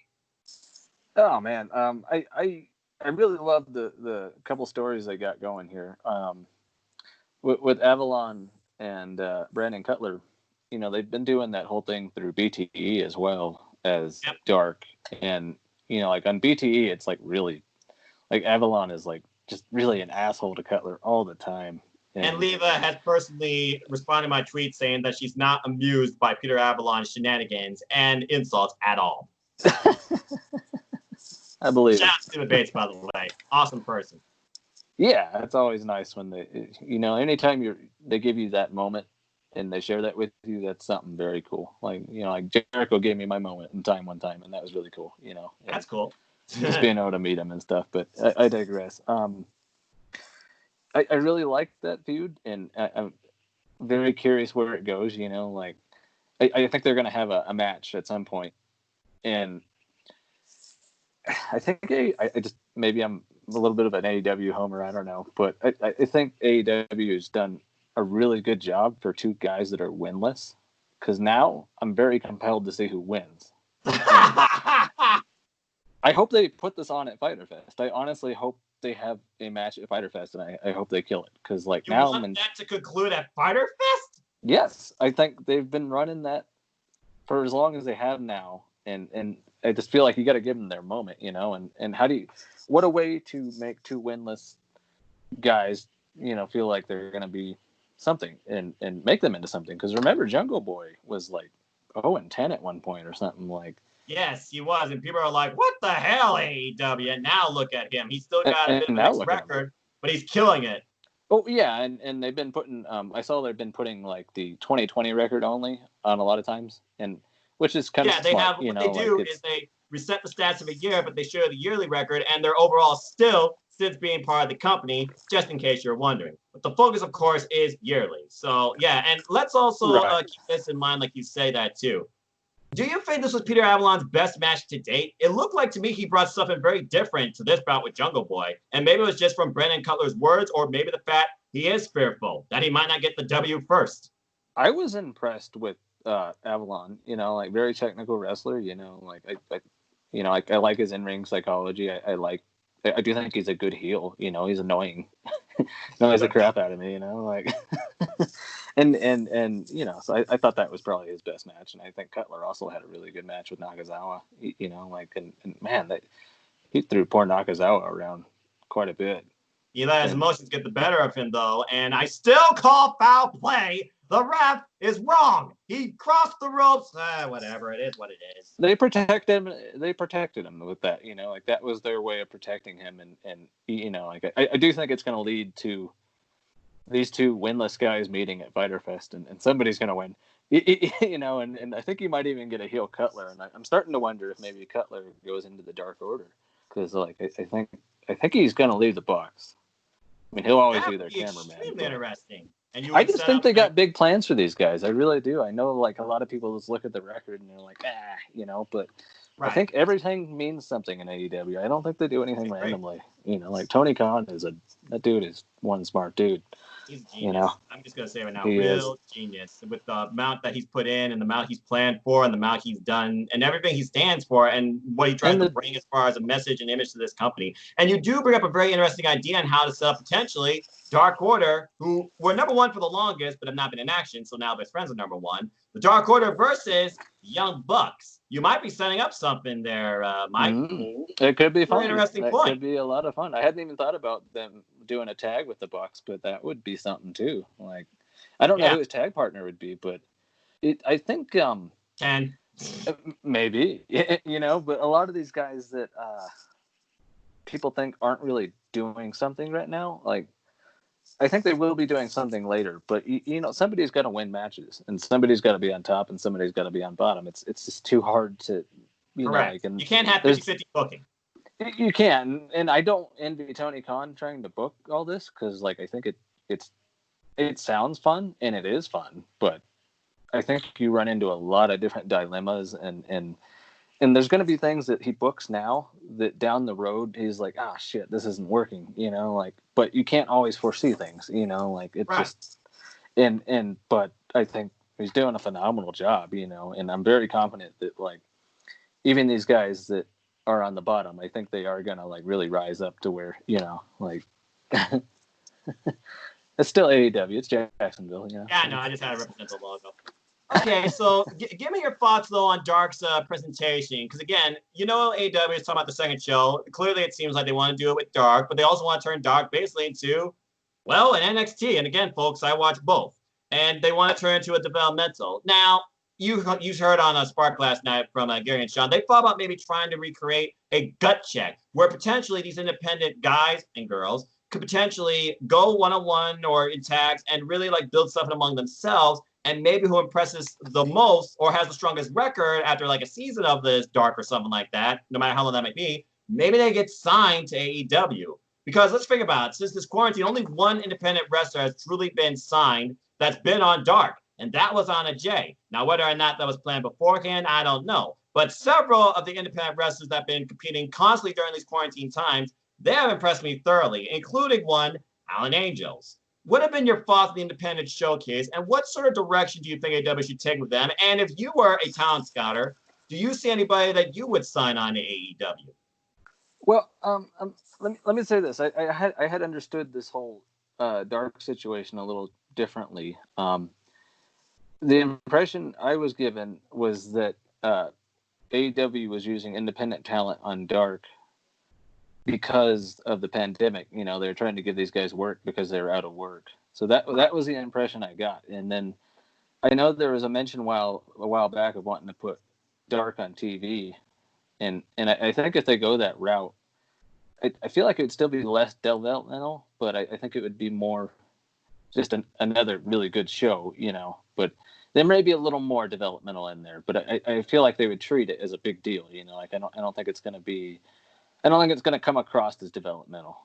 Oh man, I really love the couple stories they got going here. With Avalon and Brandon Cutler, you know, they've been doing that whole thing through BTE as well as Dark, and you know, like on BTE, it's like really, like Avalon is like just really an asshole to Cutler all the time. And Leva has personally responded to my tweet saying that she's not amused by Peter Avalon's shenanigans and insults at all. I believe Shout out to Bates, by the way. Awesome person. Yeah, it's always nice when they, you know, anytime they give you that moment and they share that with you, that's something very cool. Like, you know, like Jericho gave me my moment in time one time, and that was really cool, you know. That's cool. Just being able to meet him and stuff, but I digress. I really like that feud, and I'm very curious where it goes. You know, like I think they're going to have a match at some point, and I think I just, maybe I'm a little bit of an AEW homer, I don't know, but I think AEW has done a really good job for two guys that are winless, because now I'm very compelled to see who wins. I hope they put this on at Fyter Fest. I honestly hope they have a match at Fyter Fest, and I hope they kill it, because like you now want that to conclude at Fyter Fest? Yes, I think they've been running that for as long as they have now, and I just feel like you got to give them their moment, you know. And how do you, what a way to make two winless guys, you know, feel like they're gonna be something and make them into something. Because remember, Jungle Boy was like 0-10 at one point or something like. Yes, he was, and people are like, "What the hell, AEW?" And now look at him; he's still got a bit of a mixed record, but he's killing it. Oh yeah, and they've been putting. I saw they've been putting like the 2020 record only on a lot of times, and which is kind of smart, they have. What they do is they reset the stats of a year, but they show the yearly record, and they're overall still since being part of the company. Just in case you're wondering, but the focus, of course, is yearly. So yeah, and let's also keep this in mind, like you say that too. Do you think this was Peter Avalon's best match to date? It looked like to me he brought something very different to this bout with Jungle Boy. And maybe it was just from Brandon Cutler's words, or maybe the fact he is fearful that he might not get the W first. I was impressed with Avalon, you know, like very technical wrestler, you know, like I like his in-ring psychology. I do think he's a good heel, you know, he's annoying. Annoys the crap out of me, you know, like and you know, so I thought that was probably his best match, and I think Cutler also had a really good match with Nakazawa, you know, like and man, he threw poor Nakazawa around quite a bit. He let his emotions get the better of him though, and I still call foul play. The ref is wrong. He crossed the ropes. Whatever, it is what it is. They protected him with that, you know, like that was their way of protecting him, and you know, like I do think it's going to lead to these two winless guys meeting at Fyter Fest, and somebody's going to win, you know, and I think you might even get a heel Cutler, and I'm starting to wonder if maybe Cutler goes into the Dark Order, because like I think he's going to leave the box. I mean, he'll always do their cameraman. Extremely interesting. And I just think they got big plans for these guys. I really do. I know, like, a lot of people just look at the record and they're like, you know, but I think everything means something in AEW. I don't think they do anything randomly. You know, like Tony Khan that dude is one smart dude. He's a genius. You know? I'm just going to say right now, real genius. With the amount that he's put in and the amount he's planned for and the amount he's done and everything he stands for and what he tries to bring as far as a message and image to this company. And you do bring up a very interesting idea on how to set up potentially Dark Order, who were number one for the longest, but have not been in action. So now best friends are number one. The Dark Order versus Young Bucks. You might be setting up something there, Mike. It could be fun. Interesting point. It could be a lot of fun. I hadn't even thought about them doing a tag with the Bucks, but that would be something too. Like, I don't know who his tag partner would be, but I think 10 maybe, you know. But a lot of these guys that people think aren't really doing something right now, like. I think they will be doing something later, but you know, somebody's got to win matches, and somebody's got to be on top, and somebody's got to be on bottom. It's just too hard to, you know, like, and you can't have 50-50 booking. You can, and I don't envy Tony Khan trying to book all this because, like, I think it sounds fun and it is fun, but I think you run into a lot of different dilemmas and there's going to be things that he books now that down the road he's like, shit, this isn't working, you know, like, but you can't always foresee things, you know, like it's just, but I think he's doing a phenomenal job, you know, and I'm very confident that, like, even these guys that are on the bottom, I think they are going to, like, really rise up to where, you know, like, it's still AEW, it's Jacksonville, you know. Yeah, no, I just had to represent the logo. Okay, so give me your thoughts, though, on Dark's presentation. Because, again, you know, AEW is talking about the second show. Clearly, it seems like they want to do it with Dark, but they also want to turn Dark basically into, well, an NXT. And, again, folks, I watch both. And they want to turn it into a developmental. Now, you heard on Spark last night from Gary and Sean, they thought about maybe trying to recreate a gut check where potentially these independent guys and girls could potentially go one-on-one or in tags and really, like, build something among themselves. And maybe who impresses the most or has the strongest record after, like, a season of this Dark or something like that, no matter how long that might be, maybe they get signed to AEW. Because let's think about it. Since this quarantine, only one independent wrestler has truly been signed that's been on Dark, and that was on a J. Now, whether or not that was planned beforehand, I don't know. But several of the independent wrestlers that have been competing constantly during these quarantine times, they have impressed me thoroughly, including one, Alan Angels. What have been your thoughts on the independent showcase, and what sort of direction do you think AEW should take with them? And if you were a talent scouter, do you see anybody that you would sign on to AEW? Well, let me say this. I had understood this whole Dark situation a little differently. The impression I was given was that AEW was using independent talent on Dark because of the pandemic. You know, they're trying to give these guys work because they're out of work. So that was the impression I got. And then I know there was a mention a while back of wanting to put Dark on TV. And I think if they go that route, I feel like it would still be less developmental, but I think it would be more just another really good show, you know. But there may be a little more developmental in there. But I feel like they would treat it as a big deal, you know. Like I don't think it's going to be... I don't think it's going to come across as developmental,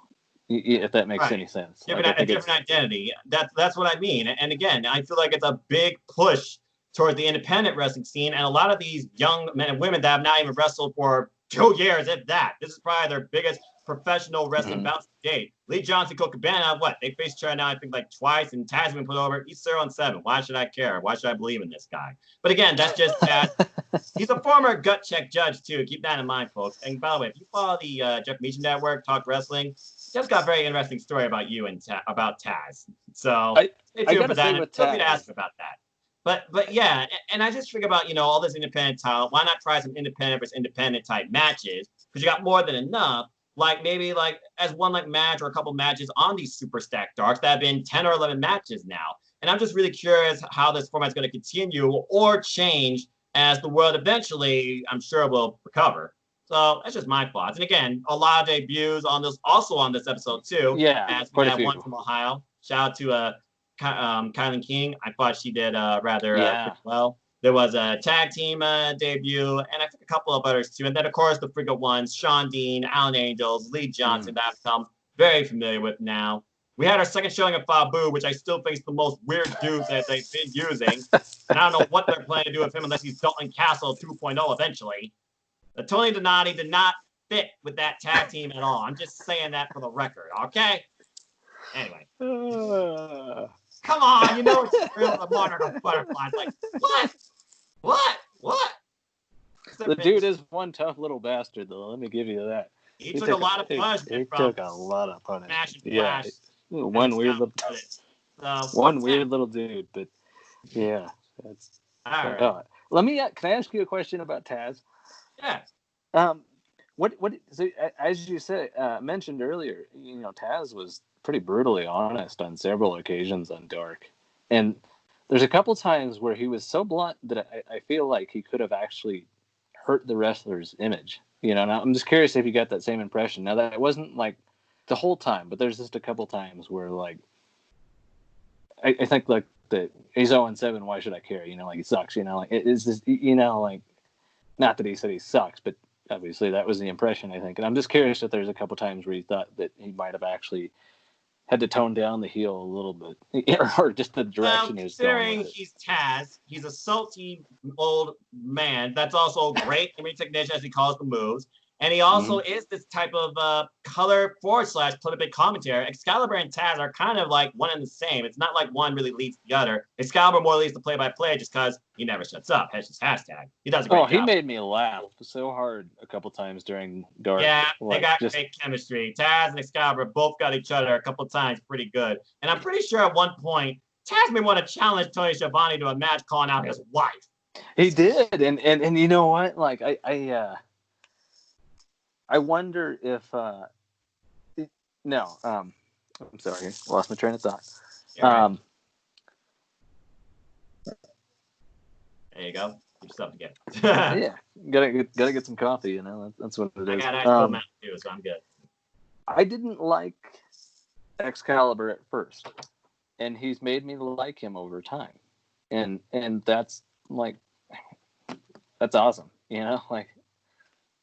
if that makes any sense. A different identity. That's what I mean. And again, I feel like it's a big push toward the independent wrestling scene. And a lot of these young men and women that have not even wrestled for 2 years, if that, this is probably their biggest professional wrestling bouts to date. Lee Johnson, Colt Cabana, they faced each other now, I think, like twice, and Taz has been put over. He's 0-7. Why should I care? Why should I believe in this guy? But again, that's just Taz. He's a former gut check judge, too. Keep that in mind, folks. And by the way, if you follow the Jeff Meacham Network, Talk Wrestling, Jeff's got a very interesting story about you and about Taz. So stay tuned for that. And feel free to ask about that. But yeah, and I just think about, you know, all this independent talent. Why not try some independent versus independent type matches? Because you got more than enough. Like maybe like as one like match or a couple matches on these super stacked Darks that have been 10 or 11 matches now. And I'm just really curious how this format is going to continue or change as the world eventually, I'm sure, will recover. So that's just my thoughts. And again, a lot of debuts on this episode too. Yeah, as we have one from Ohio. Shout out to Kylan King. I thought she did rather pretty well. There was a tag team debut, and I think a couple of others too. And then, of course, the frequent ones, Sean Dean, Alan Angels, Lee Johnson, that I've become very familiar with now. We had our second showing of Fabu, which I still think is the most weird dude that they've been using. And I don't know what they're planning to do with him unless he's Dalton Castle 2.0 eventually. Tony Donati did not fit with that tag team at all. I'm just saying that for the record, okay? Anyway. Come on, you know it's real the monarch of butterflies. Like, what? The dude is one tough little bastard, though. Let me give you that. He took a lot of punishment. He took a lot of punishment. Yeah, one weird little dude, but yeah, that's all right. Let me. Can I ask you a question about Taz? Yeah. What? So, as you said, mentioned earlier, Taz was pretty brutally honest on several occasions on Dark, and there's a couple times where he was so blunt that I feel like he could have actually hurt the wrestler's image. Now I'm just curious if you got that same impression. Now that it wasn't like the whole time, but there's just a couple times where like I think like he's 0-7. Why should I care? Like he sucks. Like it's just like not that he said he sucks, but obviously that was the impression I think. And I'm just curious if there's a couple times where you thought that he might have actually had to tone down the heel a little bit, or just the direction he was going with it. He's Taz, he's a salty old man that's also great in technician, as he calls the moves. And he also is this type of color / political commentary. Excalibur and Taz are kind of like one and the same. It's not like one really leads the other. Excalibur more leads the play-by-play just because he never shuts up. That's just hashtag. He does a great job. He made me laugh so hard a couple times during Dark. Yeah, they got great chemistry. Taz and Excalibur both got each other a couple times pretty good. And I'm pretty sure at one point, Taz may want to challenge Tony Schiavone to a match calling out his wife. He did. And you know what? Like, I wonder if I'm sorry, lost my train of thought. Right. There you go. Keep yourself together. Yeah, gotta get some coffee. That's what it is. I got actual Mountain Dew, so I'm good. I didn't like Excalibur at first, and he's made me like him over time, and that's like that's awesome.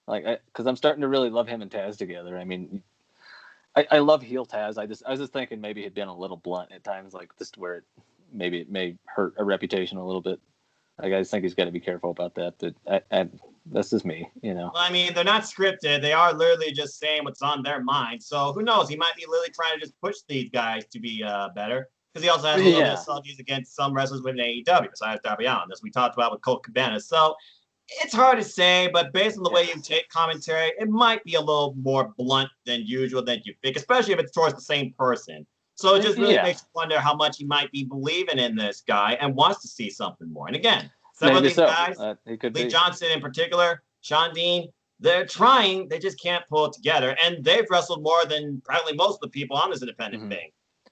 Because I'm starting to really love him and Taz together. I mean, I love heel Taz. I was just thinking maybe he'd been a little blunt at times, like just where it may hurt a reputation a little bit. Like, I just think he's got to be careful about that. But that's just me, Well, I mean, they're not scripted. They are literally just saying what's on their mind. So who knows? He might be literally trying to just push these guys to be better. Because he also has a little bit of subtleties against some wrestlers within AEW, besides Darby Allin, as we talked about with Colt Cabana. So it's hard to say, but based on the way you take commentary, it might be a little more blunt than usual than you think, especially if it's towards the same person. So it just really makes you wonder how much he might be believing in this guy and wants to see something more. And again, some of these guys, Lee Johnson in particular, Sean Dean, they're trying, they just can't pull it together. And they've wrestled more than probably most of the people on this independent thing.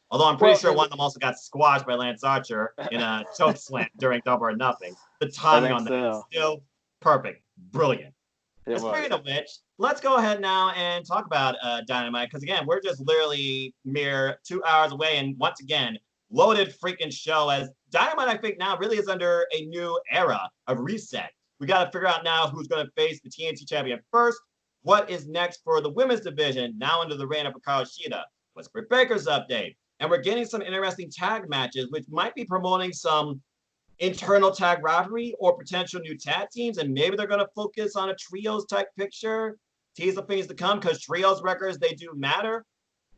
Although I'm pretty sure one of them also got squashed by Lance Archer in a choke slam during Double or Nothing. The timing on that is still perfect. Brilliant. Speaking of which, let's go ahead now and talk about Dynamite. Because, again, we're just literally mere 2 hours away. And once again, loaded freaking show. As Dynamite, I think, now really is under a new era of reset. We got to figure out now who's going to face the TNT champion first. What is next for the women's division, now under the reign of Hikaru Shida? What's Britt Baker's update? And we're getting some interesting tag matches, which might be promoting some internal tag rivalry or potential new tag teams, and maybe they're going to focus on a trios type picture. Tease the things to come, because trios records, they do matter.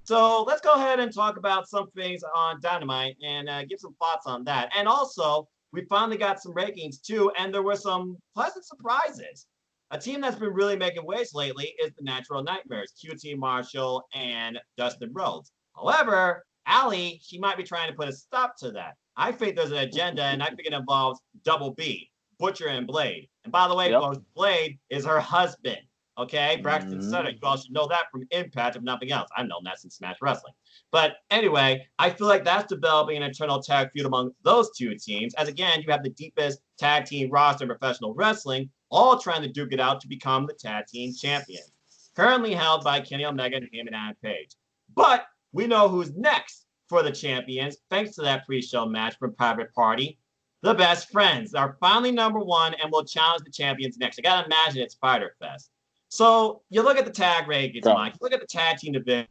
So let's go ahead and talk about some things on Dynamite and give some thoughts on that. And also, we finally got some rankings too, and there were some pleasant surprises. A team that's been really making waves lately is the Natural Nightmares, QT Marshall and Dustin Rhodes. However, Allie, she might be trying to put a stop to that. I think there's an agenda, and I think it involves Double B, Butcher, and Blade. And by the way, folks, Blade is her husband, okay? Braxton Sutter. You all should know that from Impact, if nothing else. I've known that since Smash Wrestling. But anyway, I feel like that's developing an internal tag feud among those two teams, as again, you have the deepest tag team roster in professional wrestling, all trying to duke it out to become the tag team champion. Currently held by Kenny Omega and him and Adam Page. But we know who's next for the champions, thanks to that pre-show match from Private Party. The Best Friends are finally number one and will challenge the champions next. I gotta imagine it's Spider Fest. So you look at the tag rankings, Mike. You look at the tag team division.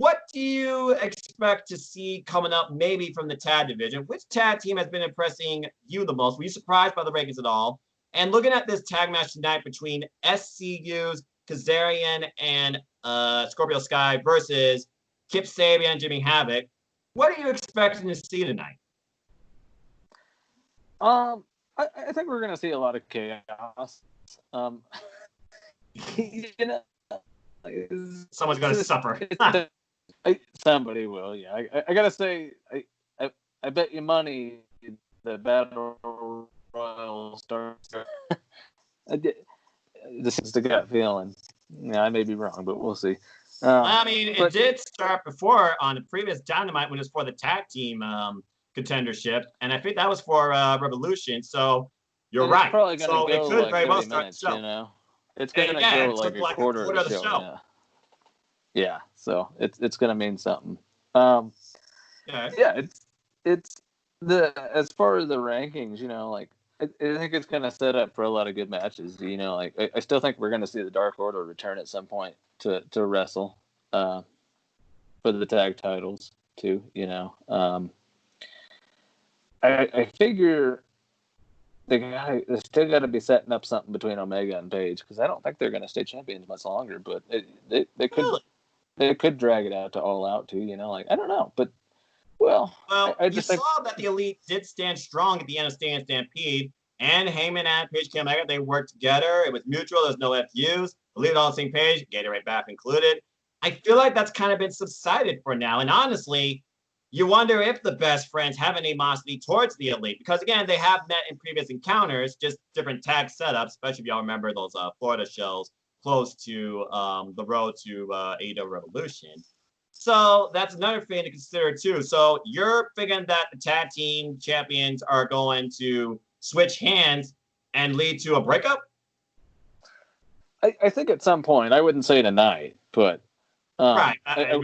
What do you expect to see coming up maybe from the tag division? Which tag team has been impressing you the most? Were you surprised by the rankings at all? And looking at this tag match tonight between SCU's Kazarian and Scorpio Sky versus Kip Sabian and Jimmy Havoc, what are you expecting to see tonight? I think we're going to see a lot of chaos. Someone's going to suffer. Somebody will, yeah. I got to say, I bet you money the Battle Royal starts. This is the gut feeling. Yeah, I may be wrong, but we'll see. It did start before on the previous Dynamite when it was for the tag team contendership, and I think that was for Revolution. So you're right. Probably gonna so go it could like very well minutes, start the show. You know, it's going to go like a quarter of the show. Yeah, so it's going to mean something. Yeah, it's the as far as the rankings, you know, like I think it's going to set up for a lot of good matches. You know, like I still think we're going to see the Dark Order return at some point to wrestle for the tag titles too. You know, I figure they still got to be setting up something between Omega and Page because I don't think they're going to stay champions much longer. But they could. Really? They could drag it out to All Out too, you know. Like I don't know, but I just saw that the Elite did stand strong at the end of Stand Stampede, and Heyman and Page came back. They worked together. It was mutual. There's no FUs. Elite on the same page. Gatorade back included. I feel like that's kind of been subsided for now. And honestly, you wonder if the Best Friends have any animosity towards the Elite because again, they have met in previous encounters, just different tag setups. Especially if y'all remember those Florida shows close to the road to AEW Revolution. So that's another thing to consider too. So you're figuring that the tag team champions are going to switch hands and lead to a breakup? I think at some point, I wouldn't say tonight, but right. I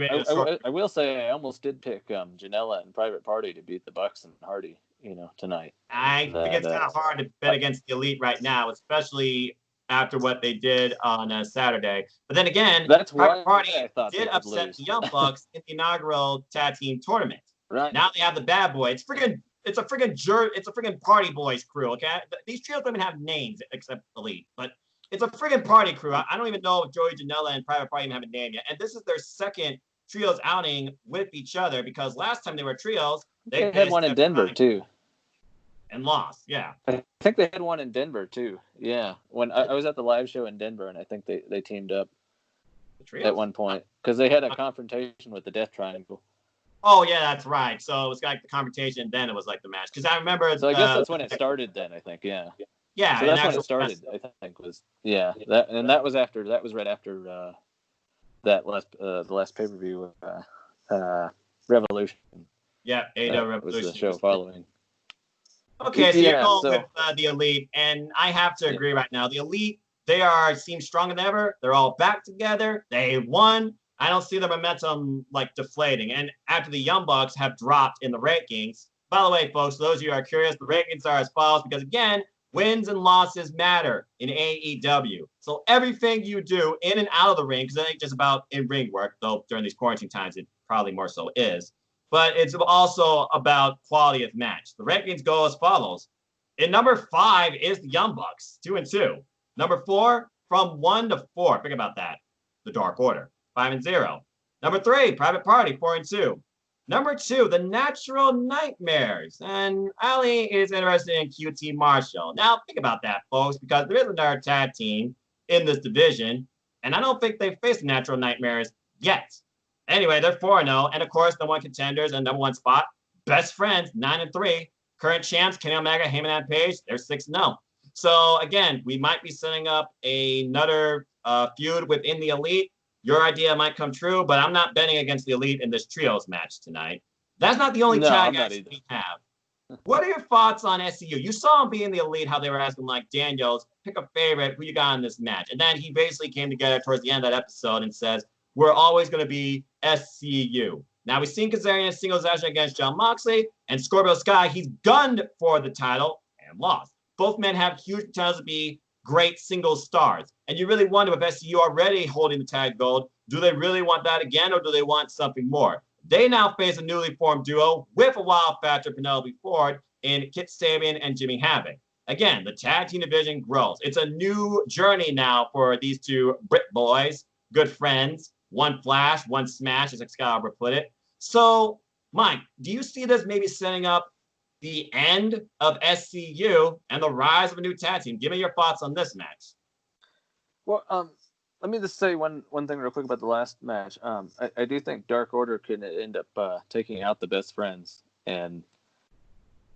will say I almost did pick Janela and Private Party to beat the Bucks and Hardy, you know, tonight. I think it's kind of hard to bet against the Elite right now, especially after what they did on Saturday. But then again, that's Private Party did upset the Young Bucks in the inaugural tag team tournament. Right. Now they have the Bad Boy. It's a friggin' Party Boys crew, okay? These trios don't even have names except Elite, but it's a friggin' party crew. I don't even know if Joey Janela and Private Party even have a name yet. And this is their second trios outing with each other because last time they were trios, they had one in Denver too. And lost, yeah. I think they had one in Denver too. Yeah, when I was at the live show in Denver, and I think they teamed up at one point because they had a confrontation with the Death Triangle. Oh yeah, that's right. So it was like the confrontation, and then it was like the match. Because I remember. So I guess that's when it started. Then I think, yeah. Yeah. So that's when it started. I think was that was right after the last pay-per-view Revolution. Yeah, AEW Revolution was the show following. Okay, so you're going with the Elite, and I have to agree right now. The Elite, seem stronger than ever. They're all back together. They won. I don't see the momentum like deflating. And after the Young Bucks have dropped in the rankings, by the way, folks, those of you who are curious, the rankings are as follows because again, wins and losses matter in AEW. So everything you do in and out of the ring, because it ain't just about in-ring work, though during these quarantine times it probably more so is. But it's also about quality of match. The rankings go as follows. In number 5 is the Young Bucks, 2-2. Number 4, from 1 to 4. Think about that. The Dark Order, 5-0. Number 3, Private Party, 4-2. Number 2, the Natural Nightmares. And Ali is interested in QT Marshall. Now, think about that, folks, because there is another tag team in this division, and I don't think they've faced the Natural Nightmares yet. Anyway, they're 4-0, and of course, the one contenders and number 1 spot, Best Friends, 9-3. Current champs, Kenny Omega, Heyman and Page, they're 6-0. So again, we might be setting up another feud within the Elite. Your idea might come true, but I'm not betting against the Elite in this trios match tonight. That's not the only tag match we have. What are your thoughts on SCU? You saw him be in the Elite, how they were asking like Daniels, pick a favorite, who you got in this match. And then he basically came together towards the end of that episode and says, we're always going to be SCU. Now, we've seen Kazarian singles action against Jon Moxley and Scorpio Sky. He's gunned for the title and lost. Both men have huge potential to be great single stars. And you really wonder if SCU already holding the tag gold, Do they really want that again, or do they want something more? They now face a newly formed duo with a wild factor Penelope Ford in Kit Sabian and Jimmy Havoc. Again, the tag team division grows. It's a new journey now for these two Brit boys, good friends, one flash, one smash, as Excalibur put it. So, Mike, do you see this maybe setting up the end of SCU and the rise of a new tag team? Give me your thoughts on this match. Well, let me just say one thing real quick about the last match. I do think Dark Order could end up taking out the Best Friends and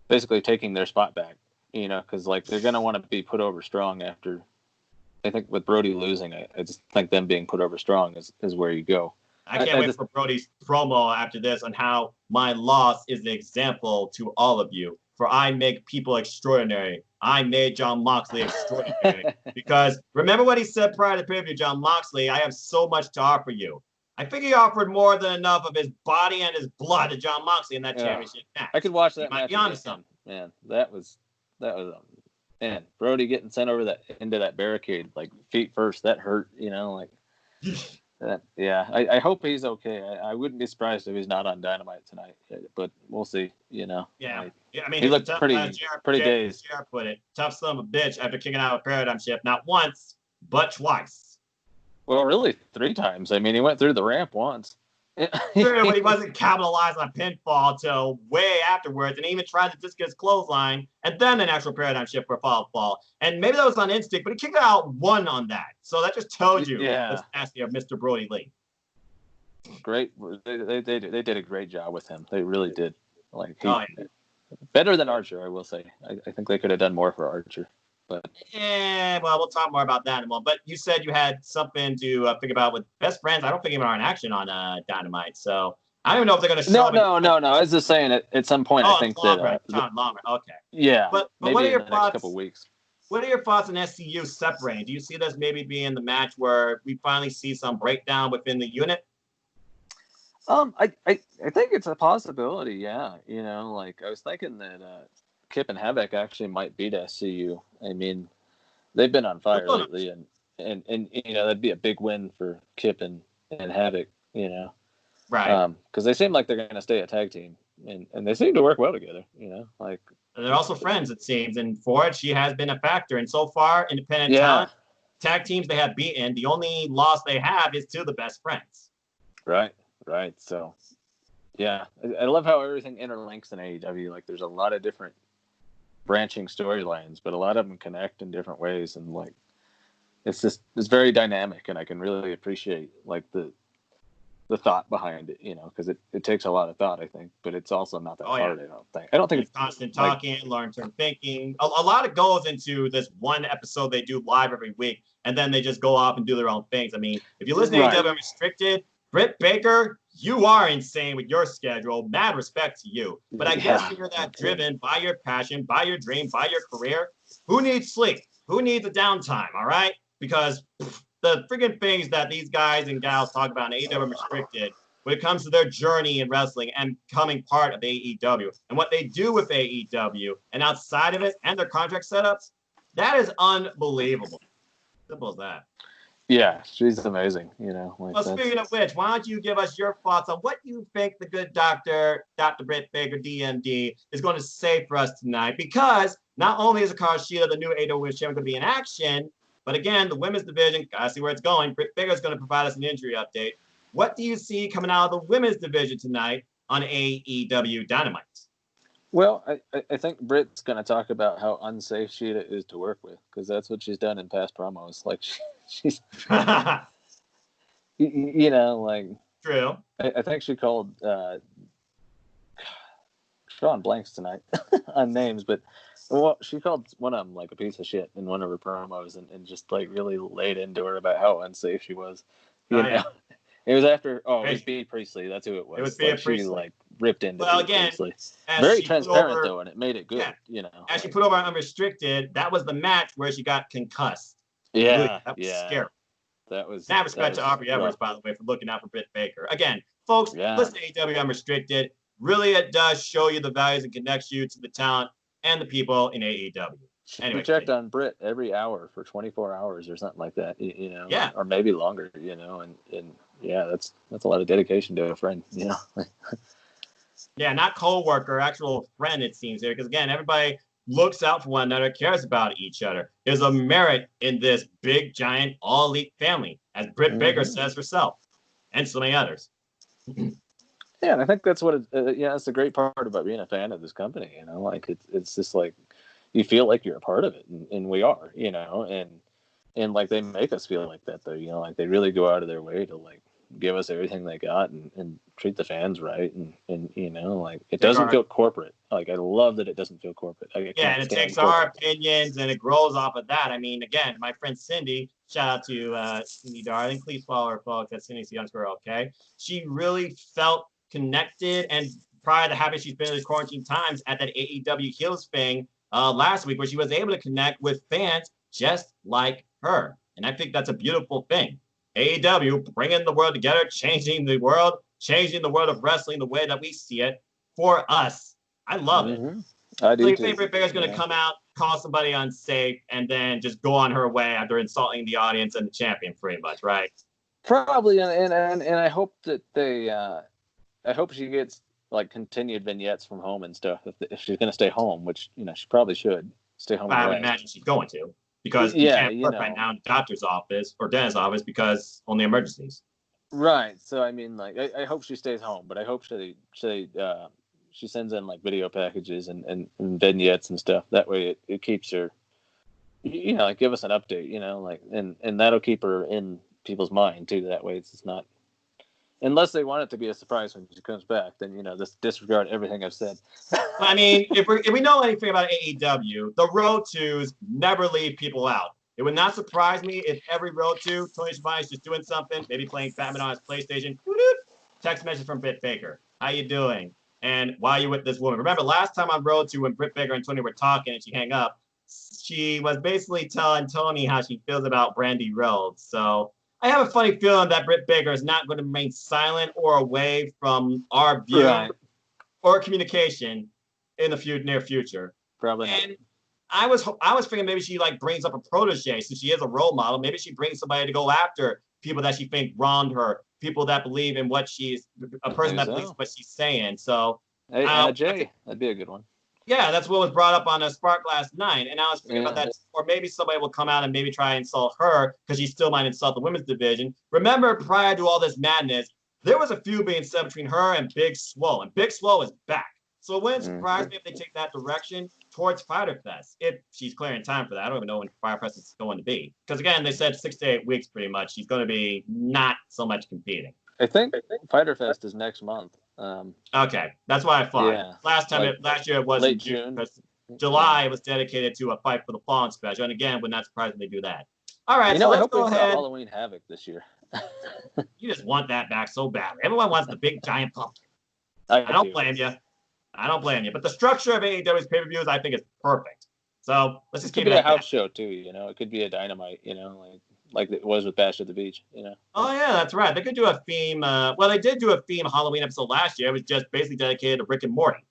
basically taking their spot back. You know, because like they're gonna want to be put over strong after. I think with Brody losing, I just think them being put over strong is where you go. I can't wait for Brody's promo after this on how my loss is an example to all of you. For I make people extraordinary. I made Jon Moxley extraordinary. Because remember what he said prior to the pay-per-view, Jon Moxley, I have so much to offer you. I think he offered more than enough of his body and his blood to Jon Moxley in that championship match. I could watch that match. Be honest, man, that was man, Brody getting sent over into that barricade, like feet first, that hurt, you know, like that. Yeah, I hope he's okay. I wouldn't be surprised if he's not on Dynamite tonight, but we'll see, you know. Yeah, I mean, he looked pretty dazed. Put it, tough son of a bitch after kicking out a Paradigm Shift, not once, but twice. Well, really 3 times. I mean, he went through the ramp once. Sure, but he wasn't capitalized on pinfall till way afterwards, and he even tried to just get his clothesline and then an actual Paradigm Shift for a follow-up fall. And maybe that was on instinct, but he kicked out 1 on that. So that just tells you the nasty of Mr. Brody Lee. Great, they did a great job with him. They really did. Like better than Archer, I will say. I think they could have done more for Archer. But well, we'll talk more about that in a moment. But you said you had something to think about with Best Friends. I don't think even are in action on Dynamite, so I don't even know if they're going to show. No. I was just saying at some point. I think longer, longer. Okay. Yeah. But maybe what are your in the thoughts? Next couple weeks. What are your thoughts on SCU separating? Do you see this maybe being the match where we finally see some breakdown within the unit? I think it's a possibility. Yeah. You know, like I was thinking that. Kip and Havoc actually might beat SCU. I mean, they've been on fire lately, and you know that'd be a big win for Kip and Havoc. You know, right? Because they seem like they're going to stay a tag team, and they seem to work well together. You know, like and they're also friends, it seems. And Ford, she has been a factor. And so far, independent talent tag teams they have beaten. The only loss they have is to the Best Friends. Right. So, yeah, I love how everything interlinks in AEW. Like, there's a lot of different branching storylines, but a lot of them connect in different ways, and like it's very dynamic, and I can really appreciate like the thought behind it, you know, because it takes a lot of thought, I think, but it's also not that hard. I don't think it's constant talking, long-term thinking. A lot of goes into this one episode they do live every week, and then they just go off and do their own things. I mean, if you listen to AEW Unrestricted, Britt Baker, you are insane with your schedule. Mad respect to you. But I guess if you're that driven by your passion, by your dream, by your career, who needs sleep? Who needs a downtime, all right? Because the freaking things that these guys and gals talk about in AEW Restricted when it comes to their journey in wrestling and becoming part of AEW and what they do with AEW and outside of it and their contract setups, that is unbelievable. Simple as that. Yeah, she's amazing, you know. Like well, speaking of which, why don't you give us your thoughts on what you think the good Dr. Britt Baker, DMD, is going to say for us tonight? Because not only is Hikaru Shida, the new AEW Women's Champion, going to be in action, but again, the women's division, gotta see where it's going. Britt Baker is going to provide us an injury update. What do you see coming out of the women's division tonight on AEW Dynamite? Well, I think Britt's going to talk about how unsafe Shida is to work with, because that's what she's done in past promos. Like, she's, you know, like... True. I think she called... drawing blanks tonight on names, but well, she called one of them, like, a piece of shit in one of her promos and just, like, really laid into her about how unsafe she was. You know? It was after, it was B. Priestley. That's who it was. It was B. Priestley. She, like, ripped into B. again, Priestley. Very transparent, though, and it made it good, you know. As she put over Unrestricted, that was the match where she got concussed. Yeah. Really, that was scary. That was... Mad respect to Aubrey Edwards, by the way, for looking out for Britt Baker. Again, folks, listen to AEW Unrestricted. Really, it does show you the values and connects you to the talent and the people in AEW. Anyway, we checked on Britt every hour for 24 hours or something like that, you know, or maybe longer, you know, and yeah, that's a lot of dedication to a friend, you know. Yeah, not co-worker, actual friend, it seems here. Because again, everybody looks out for one another, cares about each other. There's a merit in this big, giant, all-elite family, as Britt Baker says herself, and so many others. Yeah, and I think that's what that's the great part about being a fan of this company, you know, like it's just like you feel like you're a part of it, and we are, you know, and like they make us feel like that though, you know, like they really go out of their way to like give us everything they got and treat the fans right, and you know, like it doesn't feel corporate. Like I love that it doesn't feel corporate. And it takes our opinions and it grows off of that. I mean, again, my friend Cindy, shout out to Cindy Darling, please follow her folks at Cindy's Young Squirrel, okay? She really felt connected, and prior to having she's been in the quarantine times at that AEW Heels thing last week, where she was able to connect with fans just like her. And I think that's a beautiful thing. AEW bringing the world together, changing the world of wrestling the way that we see it for us. I love it. I do. So your favorite Bear is going to come out, call somebody unsafe, and then just go on her way after insulting the audience and the champion, pretty much, right? Probably, and I hope that they, I hope she gets like continued vignettes from home and stuff. If she's going to stay home, which you know she probably should stay home. I would imagine she's going to, because you can't work right now in the doctor's office or dentist's office because only emergencies. Right. So I mean, like, I hope she stays home, but I hope she sends in like video packages and vignettes and stuff. That way it keeps her, you know, like give us an update, you know, like, and that'll keep her in people's mind too. That way it's not, unless they want it to be a surprise when she comes back, then, you know, disregard everything I've said. I mean, if we know anything about AEW, the road twos never leave people out. It would not surprise me if every road to Tony Schiavone's just doing something, maybe playing Batman on his PlayStation. Text message from Britt Baker. How you doing? And why are you with this woman? Remember last time on Road to, when Britt Baker and Tony were talking and she hung up, she was basically telling Tony how she feels about Brandy Rhodes. So I have a funny feeling that Britt Baker is not going to remain silent or away from our view or communication in the near future. Probably. And I was thinking maybe she like brings up a protege, since she is a role model. Maybe she brings somebody to go after people that she thinks wronged her, people that believe in what she's, a person that believes what she's saying. So, hey, Anna Jay, that'd be a good one. Yeah, that's what was brought up on a Spark last night, and I was thinking about that. Or maybe somebody will come out and maybe try and insult her because she still might insult the women's division. Remember, prior to all this madness, there was a feud being set between her and Big Swole, and Big Swole is back. So it wouldn't surprise me if they take that direction towards Fyter Fest, if she's clearing time for that. I don't even know when Fyter Fest is going to be. Because again, they said 6 to 8 weeks pretty much. She's going to be not so much competing. I think Fyter Fest is next month. Okay, that's what I thought. Yeah, last year it was late June. July was dedicated to a Fight for the Fallen special. And again, would not surprise me they do that. All right, so let's go ahead. Halloween Havoc this year. You just want that back so badly. Everyone wants the big giant pumpkin. I don't blame you. I don't blame you. But the structure of AEW's pay-per-views, I think, is perfect. So let's just keep it a house show too. You know, it could be a Dynamite. You know, like it was with Bash at the Beach. You know. Oh yeah, that's right. They could do a theme. Well, they did do a theme Halloween episode last year. It was just basically dedicated to Rick and Morty.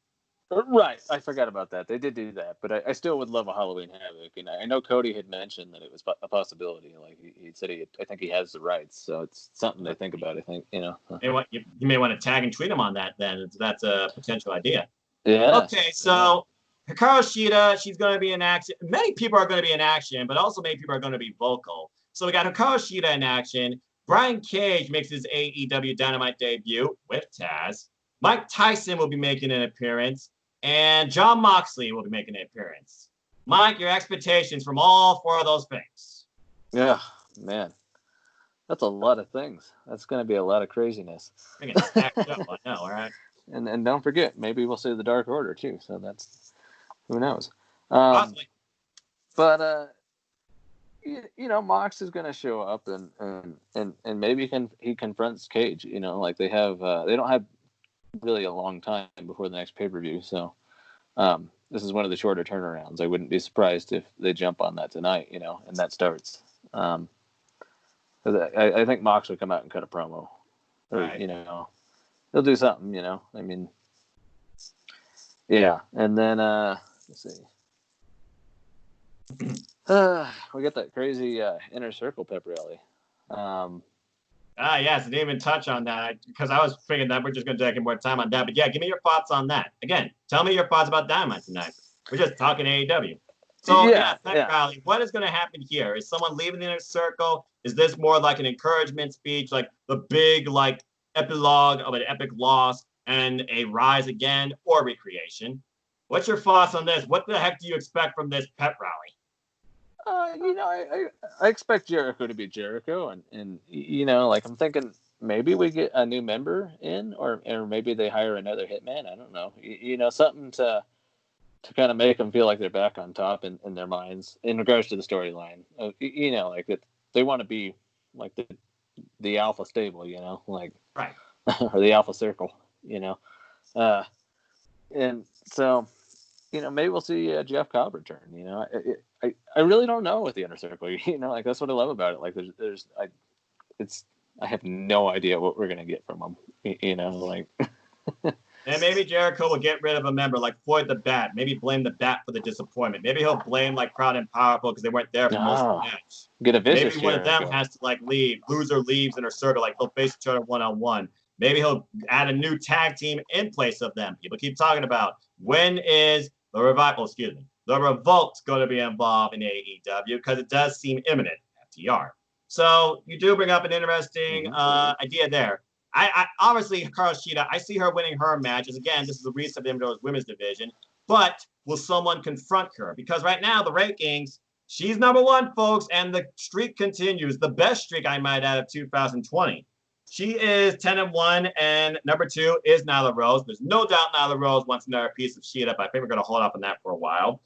Right. I forgot about that. They did do that, but I still would love a Halloween Havoc. And I know Cody had mentioned that it was a possibility. Like he said, I think he has the rights, so it's something to think about. I think, you know. You may want to tag and tweet him on that. Then that's a potential idea. Yeah. Okay, so Hikaru Shida, she's going to be in action. Many people are going to be in action, but also many people are going to be vocal. So we got Hikaru Shida in action. Brian Cage makes his AEW Dynamite debut with Taz. Mike Tyson will be making an appearance. And Jon Moxley will be making an appearance. Mike, your expectations from all 4 of those things? Yeah, man. That's a lot of things. That's going to be a lot of craziness. I know, all right? And don't forget, maybe we'll see the Dark Order too. So that's, who knows? Possibly. But you know, Mox is going to show up and maybe he confronts Cage. You know, like they don't have really a long time before the next pay-per-view, so this is one of the shorter turnarounds. I wouldn't be surprised if they jump on that tonight, you know, and that starts. I think Mox will come out and cut a promo, or you know, he'll do something, you know. I mean, yeah, and then let's see, we got that crazy Inner Circle pep rally. Yes, I didn't even touch on that because I was thinking that we're just going to take more time on that. But yeah, give me your thoughts on that. Again, tell me your thoughts about Dynamite tonight. We're just talking AEW. So yeah, Pep Rally, what is going to happen here? Is someone leaving the inner circle? Is this more like an encouragement speech, like the big like epilogue of an epic loss and a rise again, or recreation? What's your thoughts on this? What the heck do you expect from this Pep Rally? I expect Jericho to be Jericho, and like I'm thinking maybe we get a new member in, or maybe they hire another hitman. I don't know. Something to kind of make them feel like they're back on top in their minds in regards to the storyline. Like that they want to be like the alpha stable, like right, or the alpha circle, and so. Maybe we'll see Jeff Cobb return. I really don't know with the inner circle. Like that's what I love about it. Like I have no idea what we're gonna get from them. Like. And maybe Jericho will get rid of a member like Floyd the Bat. Maybe blame the Bat for the disappointment. Maybe he'll blame like Proud and Powerful because they weren't there for most of the match. Get a vicious Maybe one of them has to like leave. Loser leaves inner circle. Like they'll face each other one-on-one. Maybe he'll add a new tag team in place of them. People keep talking about when is the revival, the revolt's going to be involved in AEW because it does seem imminent, FTR. So you do bring up an interesting idea there. I obviously, Hikaru Shida, I see her winning her matches. Again, this is a reset of the women's division. But will someone confront her? Because right now, the rankings, she's number one, folks, and the streak continues. The best streak, I might add, of 2020. She is 10-1, and number 2 is Nyla Rose. There's no doubt Nyla Rose wants another piece of Shida, but I think we're going to hold up on that for a while.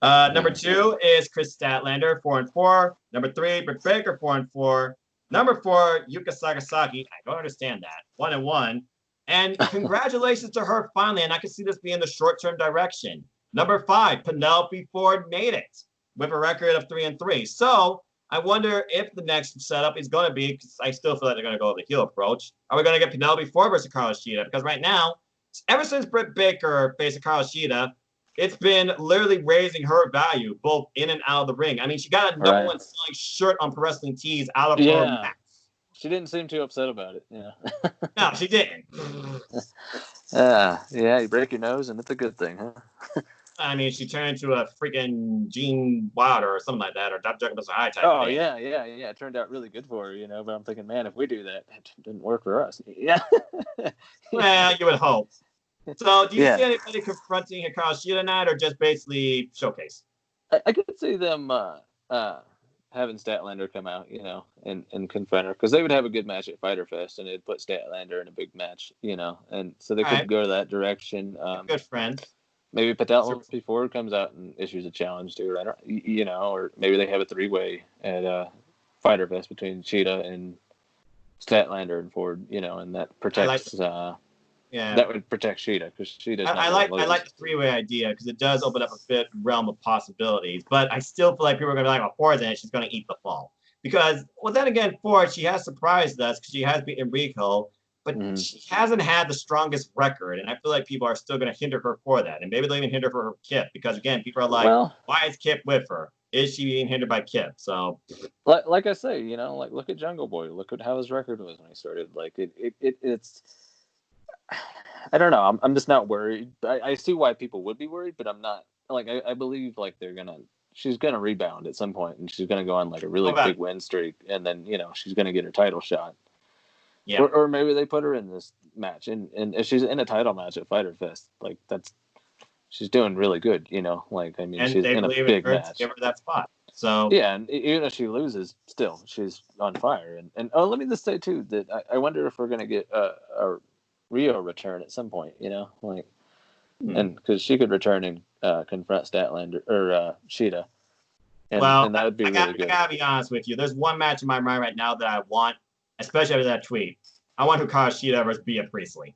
Number 2 is Chris Statlander, 4-4. Number 3, Britt Baker, 4-4. Number 4, Yuka Sagasaki. I don't understand that. 1-1. And congratulations to her finally, and I can see this being the short-term direction. Number 5, Penelope Ford made it with a record of 3-3. So I wonder if the next setup is going to be, because I still feel like they're going to go with the heel approach. Are we going to get Penelope Ford versus Hikaru Shida? Because right now, ever since Britt Baker faced Hikaru Shida, it's been literally raising her value both in and out of the ring. I mean, she got a number one selling shirt on Pro Wrestling Tees out of her match. She didn't seem too upset about it. Yeah. No, she didn't. Yeah, you break your nose and it's a good thing, huh? I mean, she turned into a freaking Gene Wilder or something like that, or Dr. Jekyll Mr. Hyde type. Oh, yeah. It turned out really good for her, but I'm thinking, man, if we do that, it didn't work for us. Yeah. Well, you would hope. So, do you see anybody confronting Hikaru Shida tonight, or just basically showcase? I could see them having Statlander come out, and confront her, because they would have a good match at Fyter Fest, and it'd put Statlander in a big match, and so they could go that direction. Good friend. Maybe Penelope Ford comes out and issues a challenge to her. I don't, or maybe they have a 3-way at Fyter Fest between Cheetah and Statlander and Ford, and that protects. That would protect Shida, because Shida. I like the 3-way idea because it does open up a bit realm of possibilities. But I still feel like people are going to be like, "Well, Ford's in it, she's going to eat the fall." Because, well, then again, Ford, she has surprised us because she has beaten Rico, but she hasn't had the strongest record, and I feel like people are still going to hinder her for that, and maybe they'll even hinder her for Kip because, again, people are like, "Why is Kip with her? Is she being hindered by Kip?" So, like I say, like look at Jungle Boy, look at how his record was when he started. Like it's. I don't know. I'm just not worried. I see why people would be worried, but I'm not. Like I believe like she's gonna rebound at some point, and she's gonna go on like a really big win streak, and then she's gonna get her title shot. Yeah. Or maybe they put her in this match, and if she's in a title match at Fyter Fest, like she's doing really good. Like I mean, and she's in a big match. To give her that spot. So yeah, and even if she loses, still she's on fire. And let me just say too that I wonder if we're gonna get a Rio return at some point, and because she could return and confront Statlander or Shida, and that would be really good. I gotta be honest with you. There's one match in my mind right now that I want, especially after that tweet. I want Hikaru Shida versus Bea Priestley.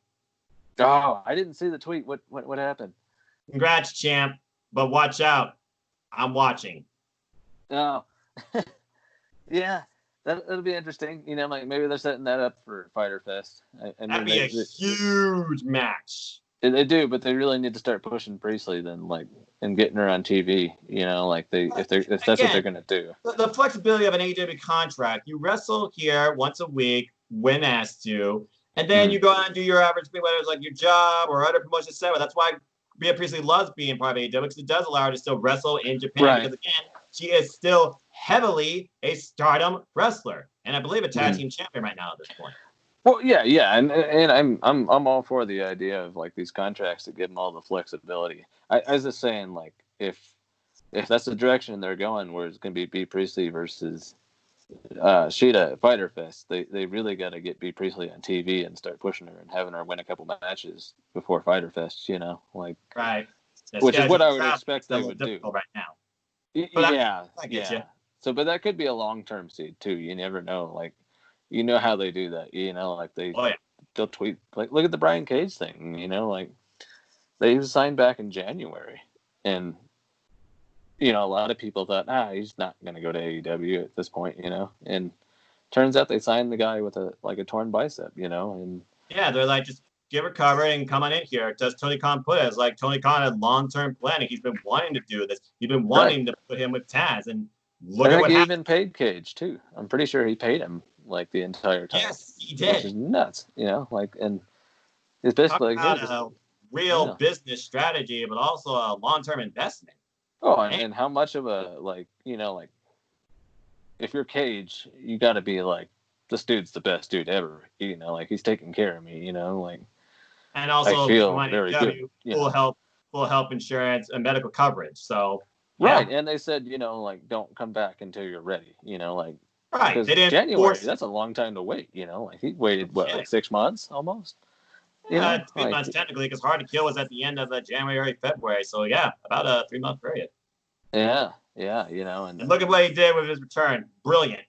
Oh, I didn't see the tweet. What happened? Congrats, champ, but watch out. I'm watching. Oh, yeah. That'll be interesting. Like maybe they're setting that up for Fyter Fest. That'd be a huge match. They do, but they really need to start pushing Priestley then, like, and getting her on TV. Like if that's what they're gonna do. The flexibility of an AEW contract. You wrestle here once a week when asked to. And then you go out and do your average thing, whether it's like your job or other promotions, etc. That's why Rhea Priestley loves being part of AEW, because it does allow her to still wrestle in Japan. Right. Because again, she is still heavily a Stardom wrestler, and I believe a tag team champion right now at this point. Well, yeah, and I'm all for the idea of like these contracts to give them all the flexibility. I was just saying, like, if that's the direction they're going, where it's going to be B. Priestley versus Shida at Fyter Fest, they really got to get B. Priestley on TV and start pushing her and having her win a couple matches before Fyter Fest, like right, which is what I would expect they would do right now. But yeah. So, but that could be a long-term seed too. You never know. Like, how they do that. Like they'll tweet. Like, look at the Brian Cage thing. Like they was signed back in January, and a lot of people thought, he's not going to go to AEW at this point. And turns out they signed the guy with a torn bicep. And yeah, they're like, just get recovered and come on in here. Does Tony Khan put it? It's like Tony Khan had long-term planning. He's been wanting to do this. He's been wanting to put him with Taz, and look at what he even paid Cage too. I'm pretty sure he paid him like the entire time. Yes, he did. Which is nuts, and it's basically like a real business strategy, but also a long-term investment. Oh, and how much of a if you're Cage, you got to be like, this dude's the best dude ever. He's taking care of me. And also, I feel very good. Full health insurance and medical coverage. So right, and they said don't come back until you're ready. Right, they didn't January. That's a long time to wait. He waited 6 months almost. 3 months technically, because Hard to Kill was at the end of January, February. So yeah, about a 3-month period. Yeah, and look at what he did with his return. Brilliant.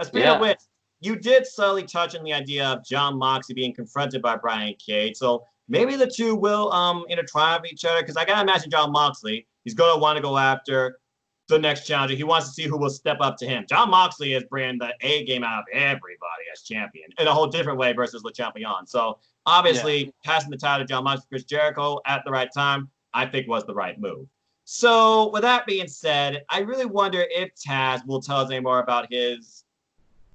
Speaking of which, you did subtly touch on the idea of Jon Moxley being confronted by Brian Cage. So maybe the two will intertwine with each other, because I gotta imagine Jon Moxley, he's gonna want to go after the next challenger. He wants to see who will step up to him. Jon Moxley is bringing the A game out of everybody as champion in a whole different way versus Le Champion. So obviously, passing the title to Jon Moxley, Chris Jericho at the right time, I think was the right move. So with that being said, I really wonder if Taz will tell us any more about his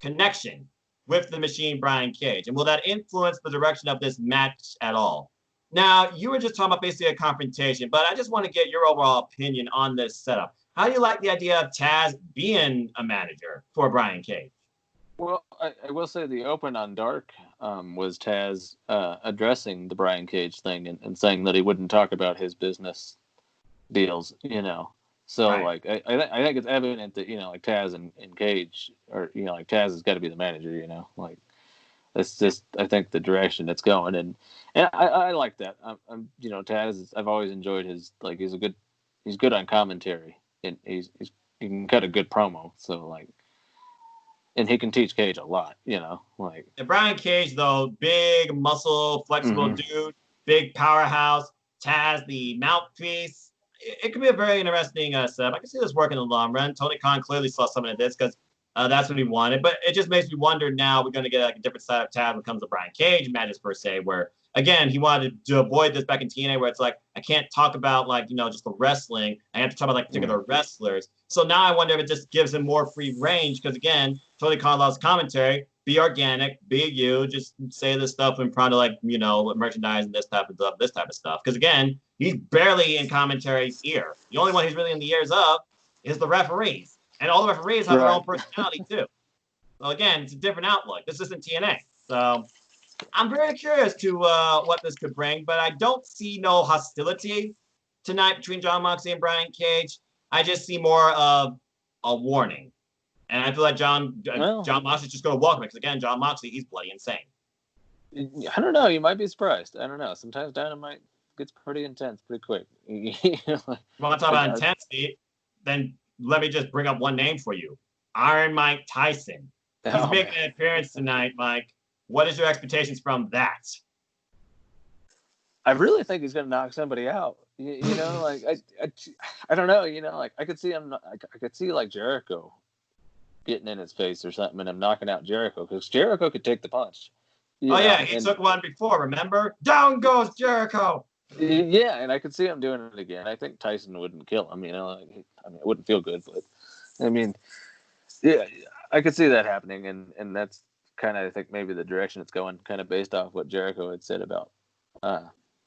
connection with the Machine Brian Cage, and will that influence the direction of this match at all? Now, you were just talking about basically a confrontation, but I just want to get your overall opinion on this setup. How do you like the idea of Taz being a manager for Brian Cage? Well, I will say the open on Dark was Taz addressing the Brian Cage thing and saying that he wouldn't talk about his business deals, So I think it's evident that Taz and Cage are Taz has got to be the manager, It's just, I think, the direction it's going, and I like that. I'm Taz. I've always enjoyed his he's good on commentary, and he can cut a good promo. So and he can teach Cage a lot. And Brian Cage, though, big muscle, flexible dude, big powerhouse. Taz, the mouthpiece. It could be a very interesting setup. I can see this working in the long run. Tony Khan clearly saw something of this, because that's what he wanted. But it just makes me wonder, now we're going to get a different side of Taz when it comes to Brian Cage matches per se, where, again, he wanted to avoid this back in TNA, where it's like, I can't talk about just the wrestling. I have to talk about particular wrestlers. So now I wonder if it just gives him more free range, because, again, Tony Khan loves commentary. Be organic, be you, just say this stuff in front of merchandise and this type of stuff. Because again, he's barely in commentary's ear. The only one he's really in the ears of is the referees. And all the referees have their own personality too. So again, it's a different outlook. This isn't TNA. So I'm very curious to what this could bring, but I don't see no hostility tonight between Jon Moxley and Brian Cage. I just see more of a warning. And I feel like Jon Moxley's just going to welcome it, because again, Jon Moxley, he's bloody insane. I don't know. You might be surprised. I don't know. Sometimes Dynamite gets pretty intense pretty quick. If you want to talk about intensity, then let me just bring up one name for you. Iron Mike Tyson. He's making an appearance tonight, Mike. What is your expectations from that? I really think he's going to knock somebody out. I don't know. I could see him. I could see Jericho getting in his face or something, and him knocking out Jericho, because Jericho could take the punch. He took one before. Remember? Down goes Jericho. Yeah, and I could see him doing it again. I think Tyson wouldn't kill him. It wouldn't feel good, but I could see that happening, and that's kind of, I think, maybe the direction it's going, kind of based off what Jericho had said about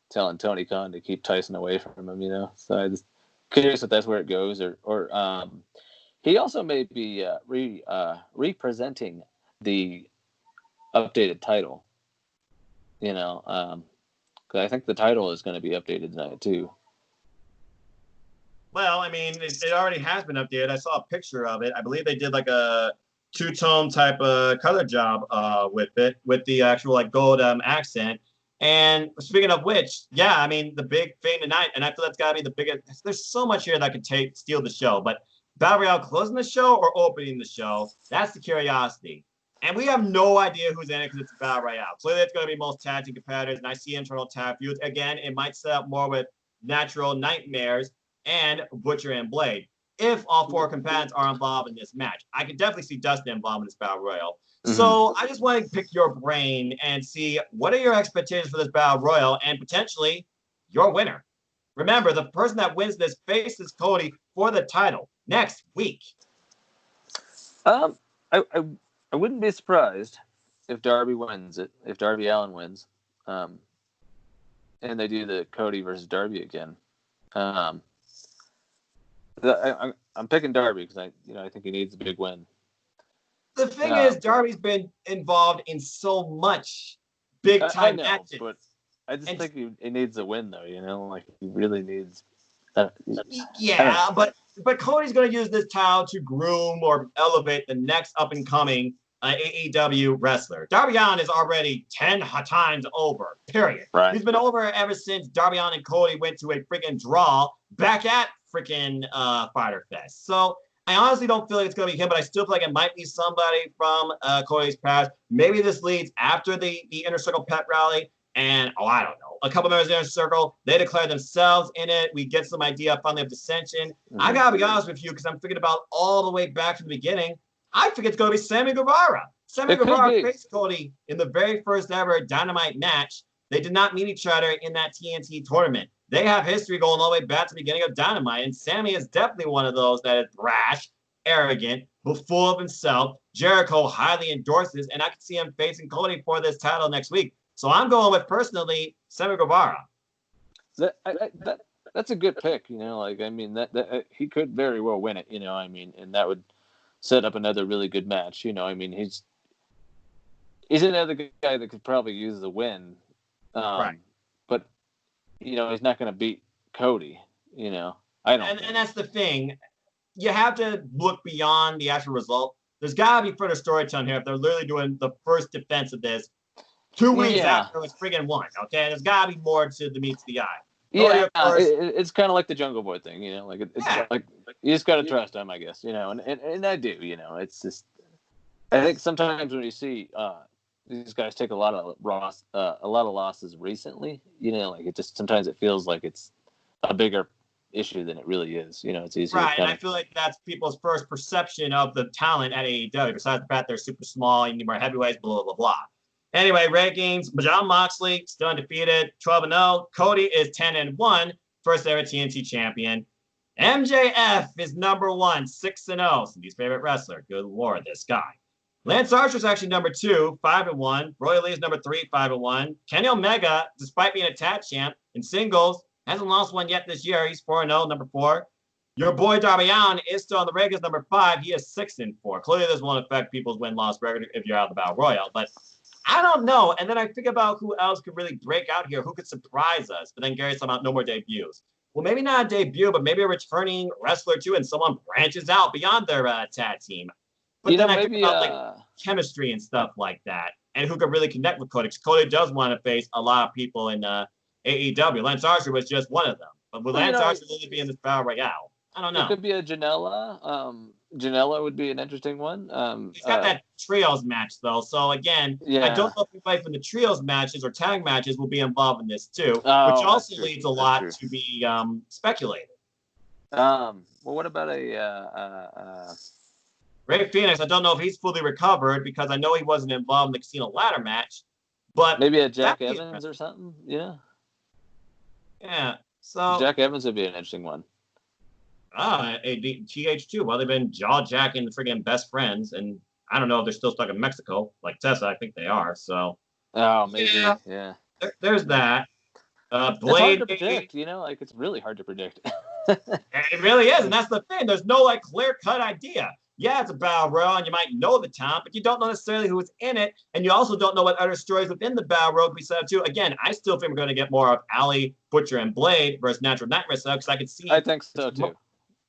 telling Tony Khan to keep Tyson away from him, So I'm just curious if that's where it goes, or he also may be representing the updated title, because I think the title is going to be updated tonight too. Well, I mean, it already has been updated. I saw a picture of it. I believe they did like a two-tone type of color job with it, with the actual like gold accent. And speaking of which, yeah, I mean, the big thing tonight, and I feel that's got to be the biggest. There's so much here that could steal the show, but Battle Royale closing the show or opening the show, that's the curiosity. And we have no idea who's in it because it's a Battle Royale. Clearly, it's going to be most tag team competitors, and I see internal tag feuds. Again, it might set up more with Natural Nightmares and Butcher and Blade. If all four combatants are involved in this match, I could definitely see Dustin involved in this Battle Royal. Mm-hmm. So I just want to pick your brain and see what are your expectations for this Battle Royal and potentially your winner. Remember, the person that wins this faces Cody for the title next week. I wouldn't be surprised if Darby wins it, if Darby Allin wins, and they do the Cody versus Darby again. I'm picking Darby because I think he needs a big win. The thing is, Darby's been involved in so much big time matches. But I just think he needs a win, though. Like he really needs. Yeah, but Cody's going to use this title to groom or elevate the next up and coming AEW wrestler. Darby Allin is already 10 times over. Period. Right. He's been over ever since Darby Allin and Cody went to a freaking draw back at freaking Fyter Fest. So I honestly don't feel like it's going to be him, but I still feel like it might be somebody from Cody's past. Maybe this leads after the Inner Circle pep rally. And, I don't know. A couple members of the Inner Circle, they declare themselves in it. We get some idea finally of dissension. Mm-hmm. I got to be honest with you because I'm thinking about all the way back to the beginning. I think it's going to be Sammy Guevara. Sammy Guevara faced Cody in the very first ever Dynamite match. They did not meet each other in that TNT tournament. They have history going all the way back to the beginning of Dynamite. And Sammy is definitely one of those that is brash, arrogant, but full of himself. Jericho highly endorses, and I can see him facing Cody for this title next week. So I'm going with, personally, Sammy Guevara. That's a good pick, that he could very well win it, and that would set up another really good match. He's another guy that could probably use the win. Right. But, he's not going to beat Cody, I don't And that's the thing. You have to look beyond the actual result. There's got to be further storytelling here if they're literally doing the first defense of this 2 weeks after it's friggin' won, okay? There's got to be more to the meats of the eye. It's kind of like the Jungle Boy thing, it's like you just got to trust him, I guess, and I do, it's just, I think sometimes when you see these guys take a lot of losses recently, it just, sometimes it feels like it's a bigger issue than it really is, it's easy. Right, and I feel like that's people's first perception of the talent at AEW, besides the fact they're super small, you need more heavyweights, blah, blah, blah. Anyway, rankings, Jon Moxley, still undefeated, 12-0. Cody is 10-1, first ever TNT champion. MJF is number 1, 6-0. Cindy's favorite wrestler. Good Lord, this guy. Lance Archer's actually number 2, 5-1. Roy Lee is number 3, 5-1. Kenny Omega, despite being a tag champ in singles, hasn't lost one yet this year. He's 4-0, number 4. Your boy Darby Allin is still on the regulars, number 5. He is 6-4. Clearly, this won't affect people's win-loss record if you're out of the Battle Royal, but I don't know. And then I think about who else could really break out here, who could surprise us. But then Gary's talking about no more debuts. Well, maybe not a debut, but maybe a returning wrestler too, and someone branches out beyond their tag team. But then I think about chemistry and stuff like that, and who could really connect with Cody. Because Cody does want to face a lot of people in AEW. Lance Archer was just one of them. But will Lance Archer really be in this Battle Royale? I don't know. It could be a Janela. Janela would be an interesting one. He's got that trios match, though. So, again, I don't know if anybody from the trios matches or tag matches will be involved in this, too, which also leads a lot to be speculated. Well, what about a... Ray Phoenix, I don't know if he's fully recovered because I know he wasn't involved in the Casino Ladder match. But maybe a Jack Evans or something? Yeah. Yeah. So Jack Evans would be an interesting one. TH2. Well, they've been jaw-jacking the friggin' best friends, and I don't know if they're still stuck in Mexico, like Tessa. I think they are. So. Oh, maybe. Yeah. There's that. It's hard Blade. to predict. Like it's really hard to predict. It really is, and that's the thing. There's no like clear-cut idea. Yeah, it's a battle royal, and you might know the talent, but you don't know necessarily who's in it, and you also don't know what other stories within the battle royal we set up too. Again, I still think we're going to get more of Ali, Butcher, and Blade versus Natural Nightmare stuff because I could see. I think so too.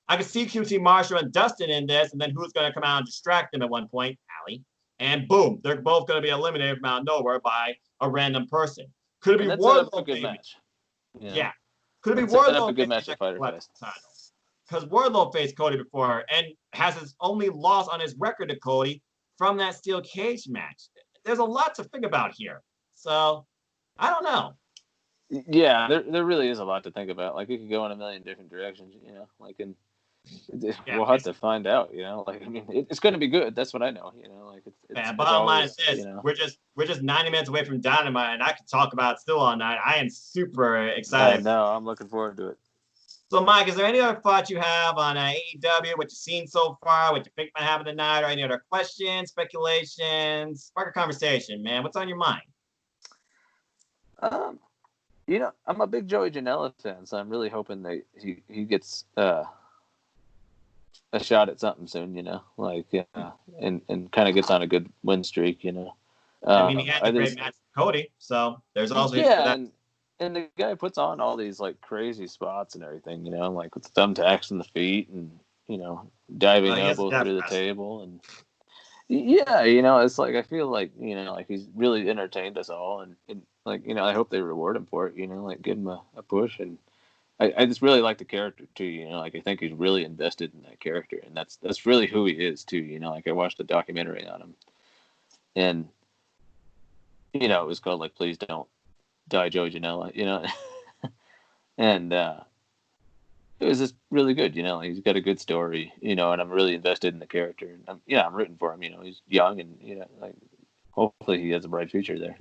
I could see QT Marshall and Dustin in this, and then who's going to come out and distract them at one point? Ali, and boom, they're both going to be eliminated from out of nowhere by a random person. Could it be Wardlow? A good match. Yeah. Could it be Wardlow? A good match at Fighter Fest. Because Wardlow faced Cody before and has his only loss on his record to Cody from that steel cage match. There's a lot to think about here. So, I don't know. Yeah, there really is a lot to think about. Like, it could go in a million different directions, we'll have to find out, Like, I mean, it's going to be good. That's what I know, Like, it's bottom line is this: we're just 90 minutes away from Dynamite, and I could talk about it still all night. I am super excited. I know. I'm looking forward to it. So, Mike, is there any other thoughts you have on AEW, what you've seen so far, what you think might happen tonight, or any other questions, speculations? Spark a conversation, man. What's on your mind? I'm a big Joey Janela fan, so I'm really hoping that he gets a shot at something soon, and kind of gets on a good win streak, I mean, he had a great match with Cody, so there's also and the guy puts on all these like crazy spots and everything, like with the thumbtacks in the feet and diving elbow through the table and it's like I feel like like he's really entertained us all and like I hope they reward him for it, like give him a push and I just really like the character too, like I think he's really invested in that character and that's really who he is too, like I watched the documentary on him and it was called like Please Don't Die Joey Janela, and it was just really good, he's got a good story, and I'm really invested in the character and I'm rooting for him, he's young and like hopefully he has a bright future there,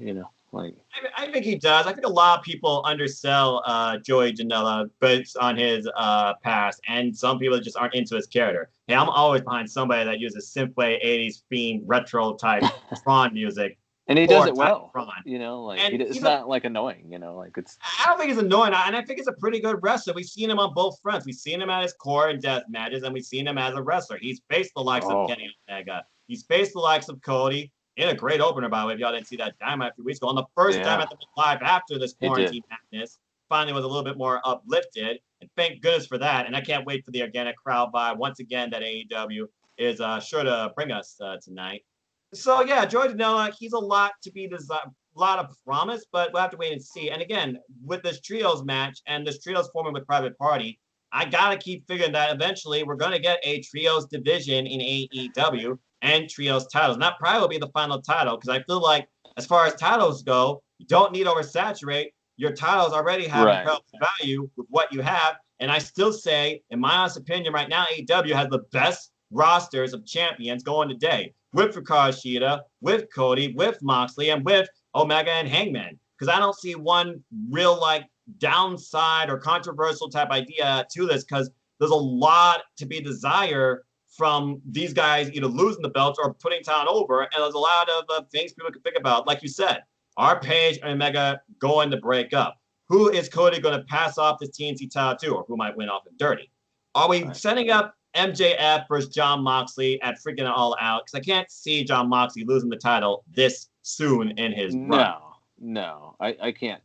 like I think he does. I think a lot of people undersell Joey Janela based on his past, and some people just aren't into his character. Hey, I'm always behind somebody that uses synthwave 80s theme retro type Tron music. And he does it well, like it's not like annoying, like it's. I don't think he's annoying, and I think he's a pretty good wrestler. We've seen him on both fronts. We've seen him at his core in death matches, and we've seen him as a wrestler. He's faced the likes of Kenny Omega. He's faced the likes of Cody in a great opener, by the way. If y'all didn't see that Dynamite a few weeks ago, on the first time at the live after this quarantine madness, finally was a little bit more uplifted, and thank goodness for that. And I can't wait for the organic crowd vibe once again that AEW is sure to bring us tonight. So yeah, Joey Janela, he's a lot to be desired, a lot of promise, but we'll have to wait and see. And again, with this trios match and this trios forming with Private Party, I gotta keep figuring that eventually we're gonna get a trios division in AEW and trios titles. And that probably will be the final title because I feel like as far as titles go, you don't need to oversaturate. Your titles already have incredible value with what you have. And I still say, in my honest opinion, right now AEW has the best rosters of champions going today. With Ricochet Shida, with Cody, with Moxley, and with Omega and Hangman. Because I don't see one real like downside or controversial type idea to this because there's a lot to be desired from these guys either losing the belts or putting town over. And there's a lot of things people can think about. Like you said, are Paige and Omega going to break up? Who is Cody going to pass off this TNT title to, or who might win off in dirty? Are we setting up MJF versus Jon Moxley at freaking All Out? Because I can't see Jon Moxley losing the title this soon in his run. No, I can't.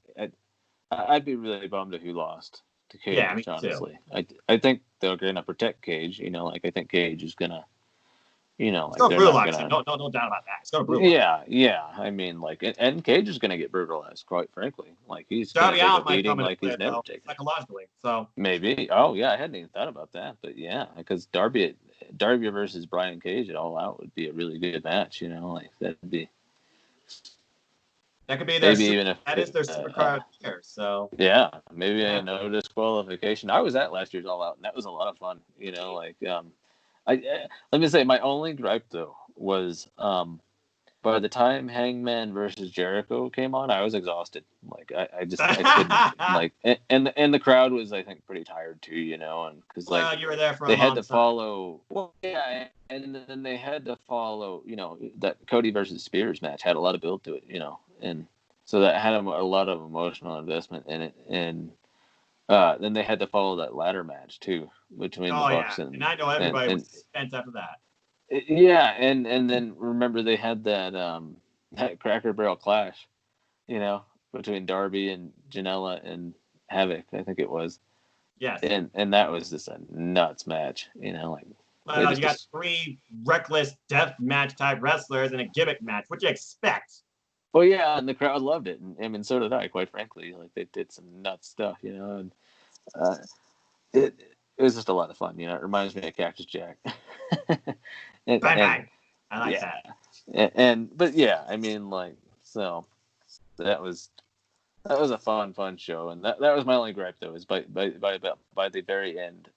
I'd be really bummed if he lost to Cage, honestly. I think they're going to protect Cage. Like I think Cage is going to, like it's going to brutalize him. No doubt about that. It's going to brutalize him. Yeah. I mean, like, and Cage is going to get brutalized, quite frankly. Like he's going to take a beating like he's never taken. Psychologically, so maybe. Oh yeah, I hadn't even thought about that, but yeah, because Darby versus Brian Cage at All Out would be a really good match. Like that'd be. That could be their their supercard here. So yeah, maybe no disqualification. I was at last year's All Out, and that was a lot of fun. Like let me say my only gripe though was by the time Hangman versus Jericho came on, I was exhausted. Like I couldn't like, and the crowd was, I think, pretty tired too, and because well, you were there for a they long had to time. follow. Well, yeah, and then they had to follow. That Cody versus Spears match had a lot of build to it, and so that had a lot of emotional investment in it, and then they had to follow that ladder match too between the Bucks and I know everybody was spent after that. Yeah, and then remember they had that Cracker Barrel clash, between Darby and Janela and Havoc, I think it was. Yes. And that was just a nuts match, like. Well, you got 3 reckless death match type wrestlers in a gimmick match. What do you expect? Well, yeah, and the crowd loved it, and I mean, so did I. Quite frankly, like they did some nuts stuff, and it was just a lot of fun. It reminds me of Cactus Jack. Bang bang. I like that. But yeah, I mean, like, so that was a fun show, and that was my only gripe though, is by the very end,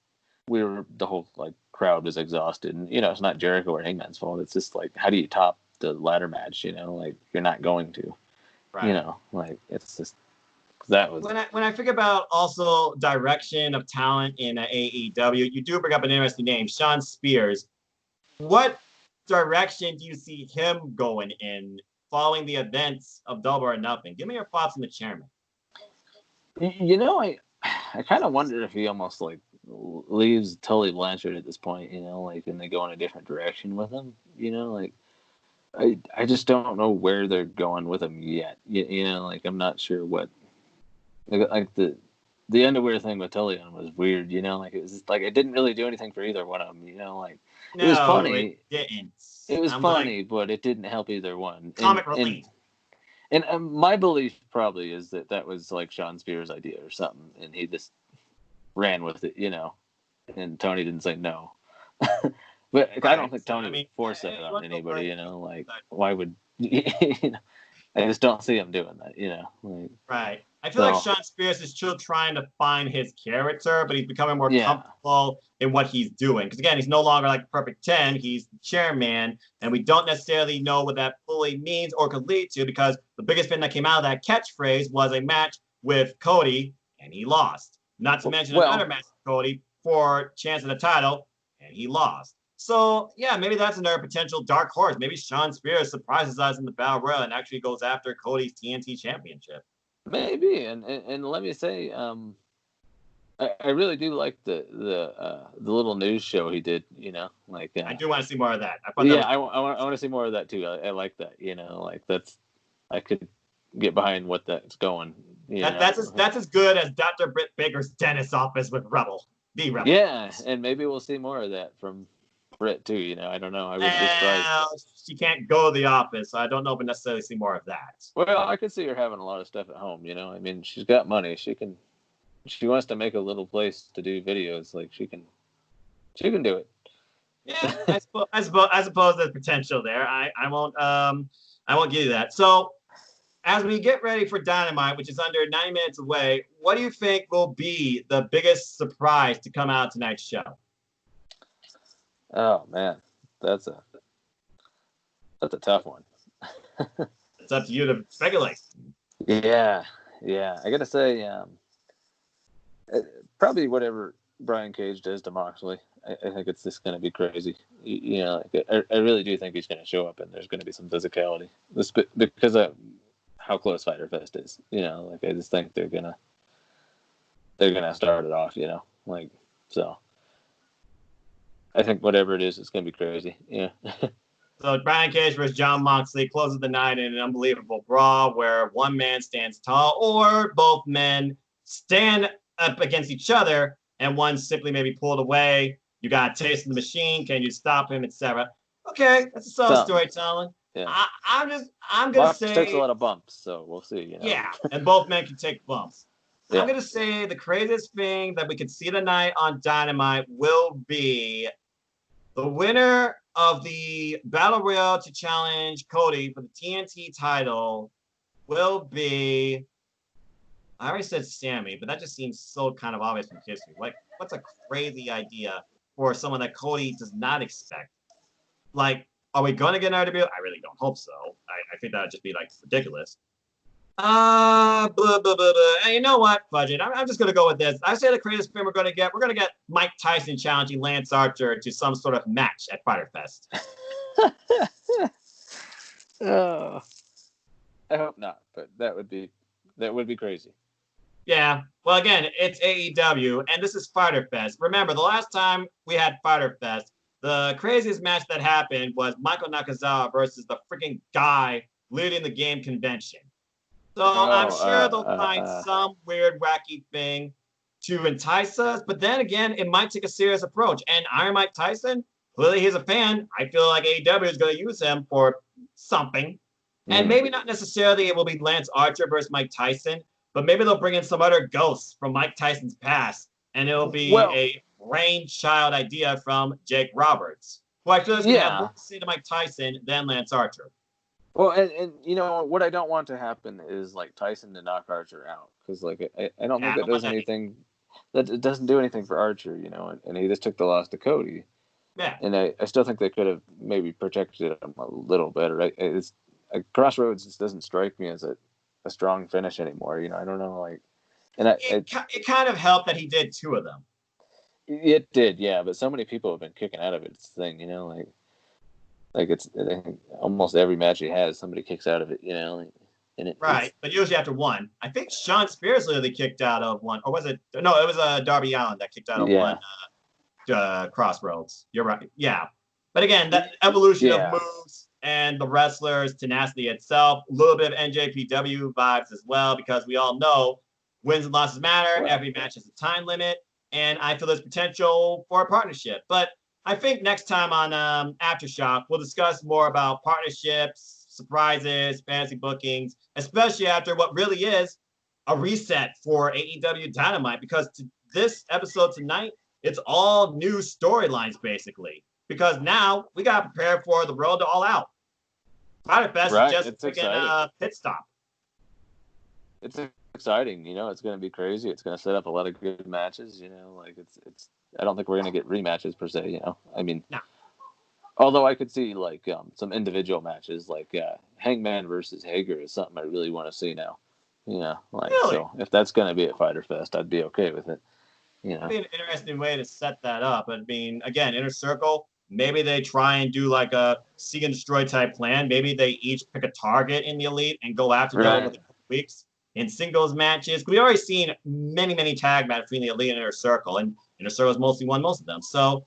the whole like crowd was exhausted, and it's not Jericho or Hangman's fault. It's just like, how do you top the ladder match? Like, you're not going to, right. Like, it's just. That was when I think about also direction of talent in AEW, you do bring up an interesting name, Shawn Spears. What direction do you see him going in following the events of Double or Nothing? Give me your thoughts on the chairman. I kind of wonder if he almost like leaves Tully Blanchard at this point, like, and they go in a different direction with him, like. I just don't know where they're going with him yet. Like, I'm not sure what. Like the underwear thing with Tully was weird, like it was just, like, it didn't really do anything for either one of them, like it was funny. It didn't. It was funny, but it didn't help either one. Comic relief. And my belief probably is that was like Shawn Spears' idea or something, and he just ran with it, and Tony didn't say no. But right. I don't think Tony would force that on anybody, like, why would I just don't see him doing that, like, right. I feel like Shawn Spears is still trying to find his character, but he's becoming more comfortable in what he's doing. Because, again, he's no longer like the perfect 10. He's the chairman, and we don't necessarily know what that fully means or could lead to, because the biggest thing that came out of that catchphrase was a match with Cody, and he lost. Not to mention another match with Cody for chance of the title, and he lost. So, yeah, maybe that's another potential dark horse. Maybe Shawn Spears surprises us in the Battle Royal and actually goes after Cody's TNT championship. Maybe, and let me say, I really do like the little news show he did. Like, I do want to see more of that. I want to see more of that too. I like that. Like, I could get behind what that's going. That's as good as Dr. Britt Baker's dentist office with Rebel. The Rebel. Yeah, and maybe we'll see more of that from Britt too. I don't know. I wouldn't be surprised. She can't go to the office, so I don't know if we necessarily see more of that. Well, I could see her having a lot of stuff at home. I mean, she's got money. She wants to make a little place to do videos. Like, she can do it. Yeah, I suppose there's potential there. I won't give you that. So, as we get ready for Dynamite, which is under 9 minutes away, what do you think will be the biggest surprise to come out of tonight's show? Oh man, that's a tough one. It's up to you to speculate. Yeah. I gotta say, probably whatever Brian Cage does to Moxley. I think it's just gonna be crazy. I really do think he's gonna show up, and there's gonna be some physicality. Because of how close Fyter Fest is. Like, I just think they're gonna start it off. Like, so. I think whatever it is, it's going to be crazy. Yeah. So Brian Cage versus Jon Moxley closes the night in an unbelievable brawl where one man stands tall or both men stand up against each other and one simply maybe pulled away. You got a taste of the machine. Can you stop him, etc.? Okay, that's a solid storytelling. Yeah. I'm going to say... takes a lot of bumps, so we'll see. Yeah, and both men can take bumps. Yeah. I'm going to say the craziest thing that we could see tonight on Dynamite will be the winner of the Battle Royal to challenge Cody for the TNT title will be, I already said Sammy, but that just seems so kind of obvious from history. Like, what's a crazy idea for someone that Cody does not expect? Like, Are we going to get an RW? I really don't hope so. I think that would just be like ridiculous. Blah, blah, blah, blah. And you know what? Budget. I'm just going to go with this. I say the craziest thing we're going to get Mike Tyson challenging Lance Archer to some sort of match at Fyter Fest. Oh, I hope not, but that would be crazy. Yeah. Well, again, it's AEW, and this is Fyter Fest. Remember, the last time we had Fyter Fest, the craziest match that happened was Michael Nakazawa versus the freaking guy leading the game convention. So I'm sure they'll find some weird, wacky thing to entice us. But then again, it might take a serious approach. And Iron Mike Tyson, clearly he's a fan. I feel like AEW is going to use him for something. And maybe not necessarily it will be Lance Archer versus Mike Tyson, but maybe they'll bring in some other ghosts from Mike Tyson's past. And it'll be a brainchild idea from Jake Roberts, who I feel is going to have more to say to Mike Tyson than Lance Archer. Well, and you know what I don't want to happen is like Tyson to knock Archer out, because like I don't think that does anything. That it doesn't do anything for Archer, you know, and he just took the loss to Cody. Yeah. And I still think they could have maybe protected him a little better. It's Crossroads just doesn't strike me as a strong finish anymore. You know, I don't know, like, and it kind of helped that he did 2 of them. It did, yeah, but so many people have been kicking out of it. It's the thing, you know, like it's I think almost every match he has, somebody kicks out of it, you know. Right, but usually after 1. I think Sean Spears literally kicked out of 1, or was it? No, it was Darby Allin that kicked out of 1 Crossroads. You're right, yeah. But again, that evolution of moves and the wrestlers' tenacity itself, a little bit of NJPW vibes as well, because we all know wins and losses matter. Every match has a time limit, and I feel there's potential for a partnership. But I think next time on Aftershock, we'll discuss more about partnerships, surprises, fantasy bookings, especially after what really is a reset for AEW Dynamite, because this episode tonight, it's all new storylines, basically, because now we got to prepare for the road to All Out. Fyter Fest is just a pit stop. It's exciting, you know. It's going to be crazy. It's going to set up a lot of good matches, you know. Like it's. I don't think we're going to get rematches per se, you know. I mean, no. Although I could see like some individual matches, like Hangman versus Hager is something I really want to see now. You know, like so if that's going to be at Fyter Fest, I'd be okay with it. You know, it'd be an interesting way to set that up. I mean, again, Inner Circle. Maybe they try and do like a see and destroy type plan. Maybe they each pick a target in the Elite and go after them within weeks in singles matches. We already seen many tag matches between the Elite and Inner Circle, and Inner Circle's mostly won most of them. So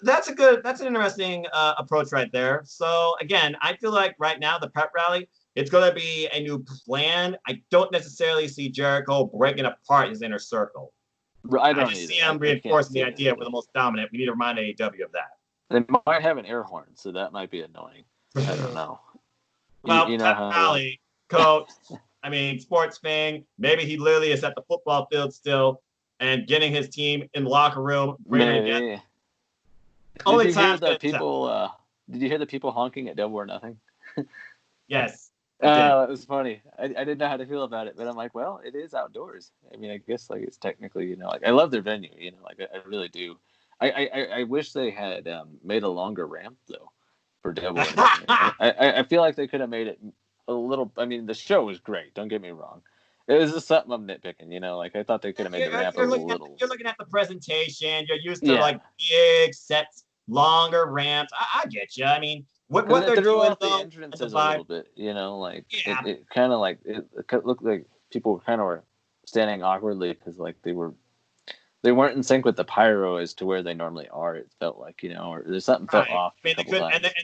that's an interesting approach right there. So again, I feel like right now the pep rally, it's going to be a new plan. I don't necessarily see Jericho breaking apart his Inner Circle. I just see him reinforcing the idea we're the most dominant. We need to remind AEW of that. They might have an air horn, so that might be annoying. I don't know. Well, you know pep rally, coach. I mean, sports fan. Maybe he literally is at the football field still and getting his team in the locker room, bringing it together. Only time that people. Did you hear the people honking at Double or Nothing? Yes. It was funny. I didn't know how to feel about it, but I'm like, well, it is outdoors. I mean, I guess like it's technically, you know, like I love their venue, you know, like I really do. I wish they had made a longer ramp though for Double or Nothing. I feel like they could have made it a little. I mean, the show was great. Don't get me wrong. It was just something I'm nitpicking, you know. Like I thought they could have made the ramp a little. You're looking at the presentation. You're used to like big sets, longer ramps. I get you. I mean, what they're doing the entrances a little bit, you know, like it kind of like it looked like people kind of were standing awkwardly because like they weren't in sync with the pyro as to where they normally are. It felt like, you know, or there's something felt off. I mean,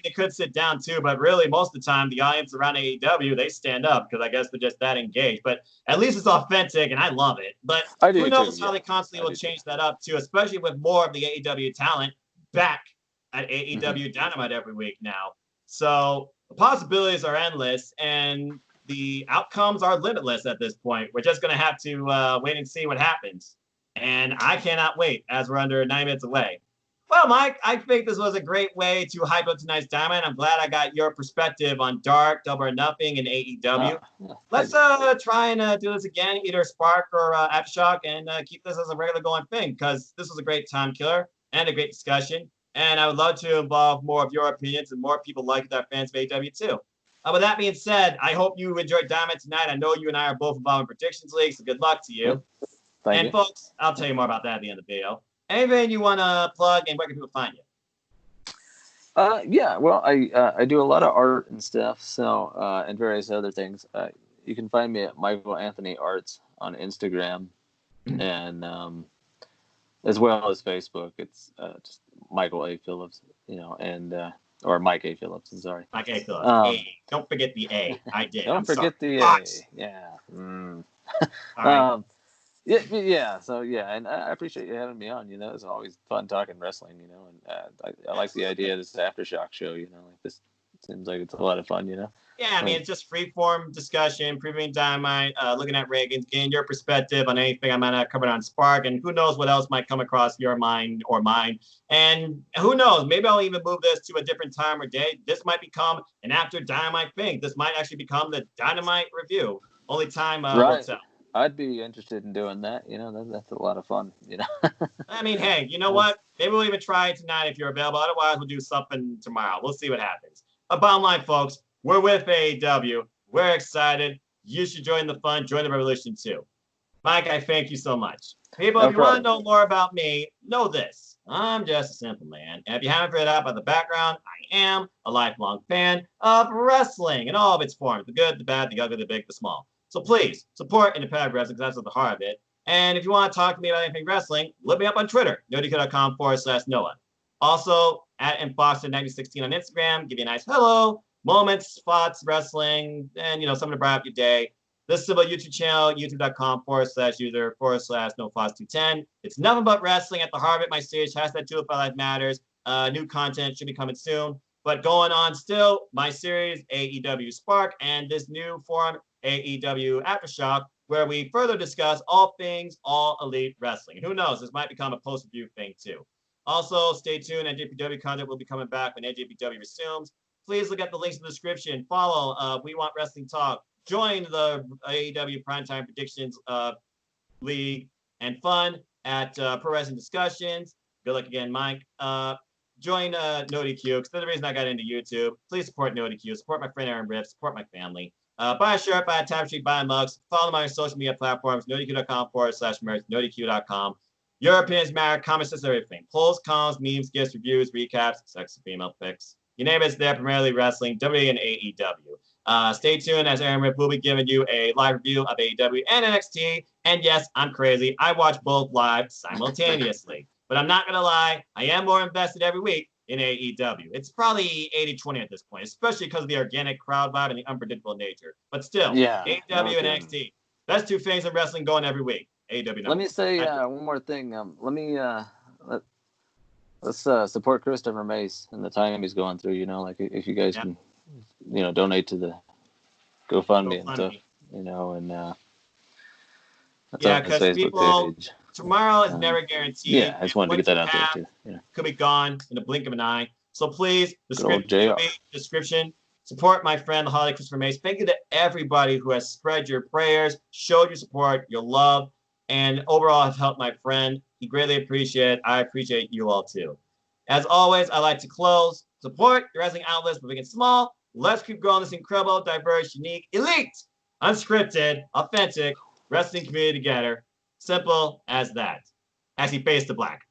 they could sit down too, but really most of the time the audience around AEW, they stand up because I guess they're just that engaged. But at least it's authentic and I love it. But who knows how they constantly will change that up too, especially with more of the AEW talent back at AEW Dynamite every week now. So the possibilities are endless and the outcomes are limitless at this point. We're just going to have to wait and see what happens. And I cannot wait as we're under 9 minutes away. Well, Mike, I think this was a great way to hype up tonight's Dynamite. I'm glad I got your perspective on Dark, Double or Nothing, and AEW. Let's try and do this again, either Spark or Aftershock, and keep this as a regular going thing because this was a great time killer and a great discussion. And I would love to involve more of your opinions and more people like that fans of AEW too. With that being said, I hope you enjoyed Dynamite tonight. I know you and I are both involved in Predictions League, so good luck to you. Thank you. Folks, I'll tell you more about that at the end of the video. Anything you want to plug and where can people find you? Yeah, well, I do a lot of art and stuff, so and various other things. You can find me at Michael Anthony Arts on Instagram, and as well as Facebook. It's just Michael A. Phillips, and or Mike A. Phillips. I'm sorry. Mike A. Phillips. Don't forget the A. I did. Don't forget the A. Yeah. All right. Yeah. So yeah, and I appreciate you having me on. It's always fun talking wrestling. And I like the idea of this Aftershock show. Like this seems like it's a lot of fun. Yeah, I mean, it's just free-form discussion, previewing Dynamite, looking at ratings, getting your perspective on anything I might have covered on Spark, and who knows what else might come across your mind or mine. And who knows, maybe I'll even move this to a different time or day. This might become an after Dynamite thing. This might actually become the Dynamite review. Only time will tell. I'd be interested in doing that. That's a lot of fun. I mean, hey, you know what? Maybe we'll even try it tonight if you're available. Otherwise, we'll do something tomorrow. We'll see what happens. Bottom line, folks, we're with AEW. We're excited. You should join the fun. Join the revolution, too. Mike, I thank you so much. People, if you want to know more about me, know this. I'm just a simple man. And if you haven't figured out by the background, I am a lifelong fan of wrestling in all of its forms. The good, the bad, the ugly, the big, the small. So please, support independent wrestling because that's at the heart of it. And if you want to talk to me about anything wrestling, look me up on Twitter, NoDQ.com/Noah. Also, at Imposter9016 on Instagram. Give you a nice hello, moments, spots, wrestling, and, something to brighten up your day. This is about YouTube channel, youtube.com/user/NoFoss210. It's nothing but wrestling at the heart of it. My series, #2 if my life matters. New content should be coming soon. But going on still, my series, AEWSPARK, and this new forum, AEW Aftershock, where we further discuss all things All Elite Wrestling. And who knows, this might become a post-review thing too. Also, stay tuned. NJPW content will be coming back when NJPW resumes. Please look at the links in the description. Follow We Want Wrestling Talk. Join the AEW Primetime Predictions League and Fun at Pro Wrestling Discussions. Good luck again, Mike. Join NoDQ, because they're the reason I got into YouTube. Please support NoDQ. Support my friend Aaron Riff. Support my family. Buy a shirt, buy a tapestry, buy mugs. Follow my social media platforms, NoDQ.com/merch, NoDQ.com. Your opinions matter. Comments, is everything. Polls, columns, memes, gifts, reviews, recaps, sex and female pics. You name it, it's there. Primarily wrestling, WWE and AEW. Stay tuned as Aaron Riff will be giving you a live review of AEW and NXT. And yes, I'm crazy. I watch both live simultaneously. But I'm not going to lie, I am more invested every week in AEW. It's probably 80-20 at this point, especially because of the organic crowd vibe and the unpredictable nature. But still, AEW and NXT, best two things in wrestling going every week. AEW. Let me say one more thing. Let's support Christopher Mace and the time he's going through. Like if you guys can, donate to the GoFundMe and stuff. And because people. Page. Tomorrow is never guaranteed. Yeah, I just wanted to get that out there too. Yeah. Could be gone in the blink of an eye. So please, description. Support my friend, the Holiday Christopher Mace. Thank you to everybody who has spread your prayers, showed your support, your love, and overall have helped my friend. He greatly appreciates it. I appreciate you all too. As always, I like to close. Support your wrestling outlets, big and small. Let's keep growing this incredible, diverse, unique, elite, unscripted, authentic wrestling community together. Simple as that. As he fades to black.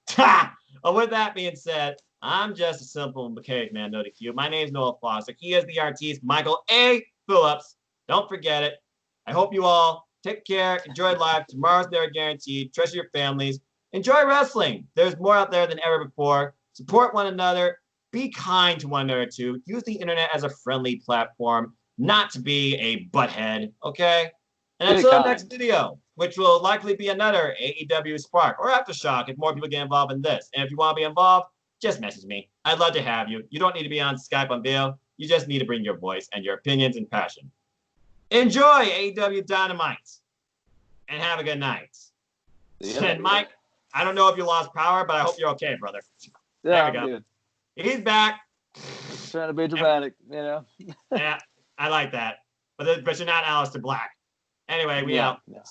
With that being said, I'm just a simple caveman, NoDQ. My name is Noah Foster. He is the artiste, Michael A. Phillips. Don't forget it. I hope you all take care. Enjoy life. Tomorrow's never guaranteed. Treasure your families. Enjoy wrestling. There's more out there than ever before. Support one another. Be kind to one another, too. Use the internet as a friendly platform, not to be a butthead, okay? And until the next video, which will likely be another AEWSPARK or Aftershock if more people get involved in this. And if you want to be involved, just message me. I'd love to have you. You don't need to be on Skype on video. You just need to bring your voice and your opinions and passion. Enjoy AEW Dynamite. And have a good night. And Mike, I don't know if you lost power, but I hope you're okay, brother. Yeah, there we go. He's back. Trying to be dramatic, Yeah, I like that. But you're not Aleister Black. Anyway, we out. Yeah.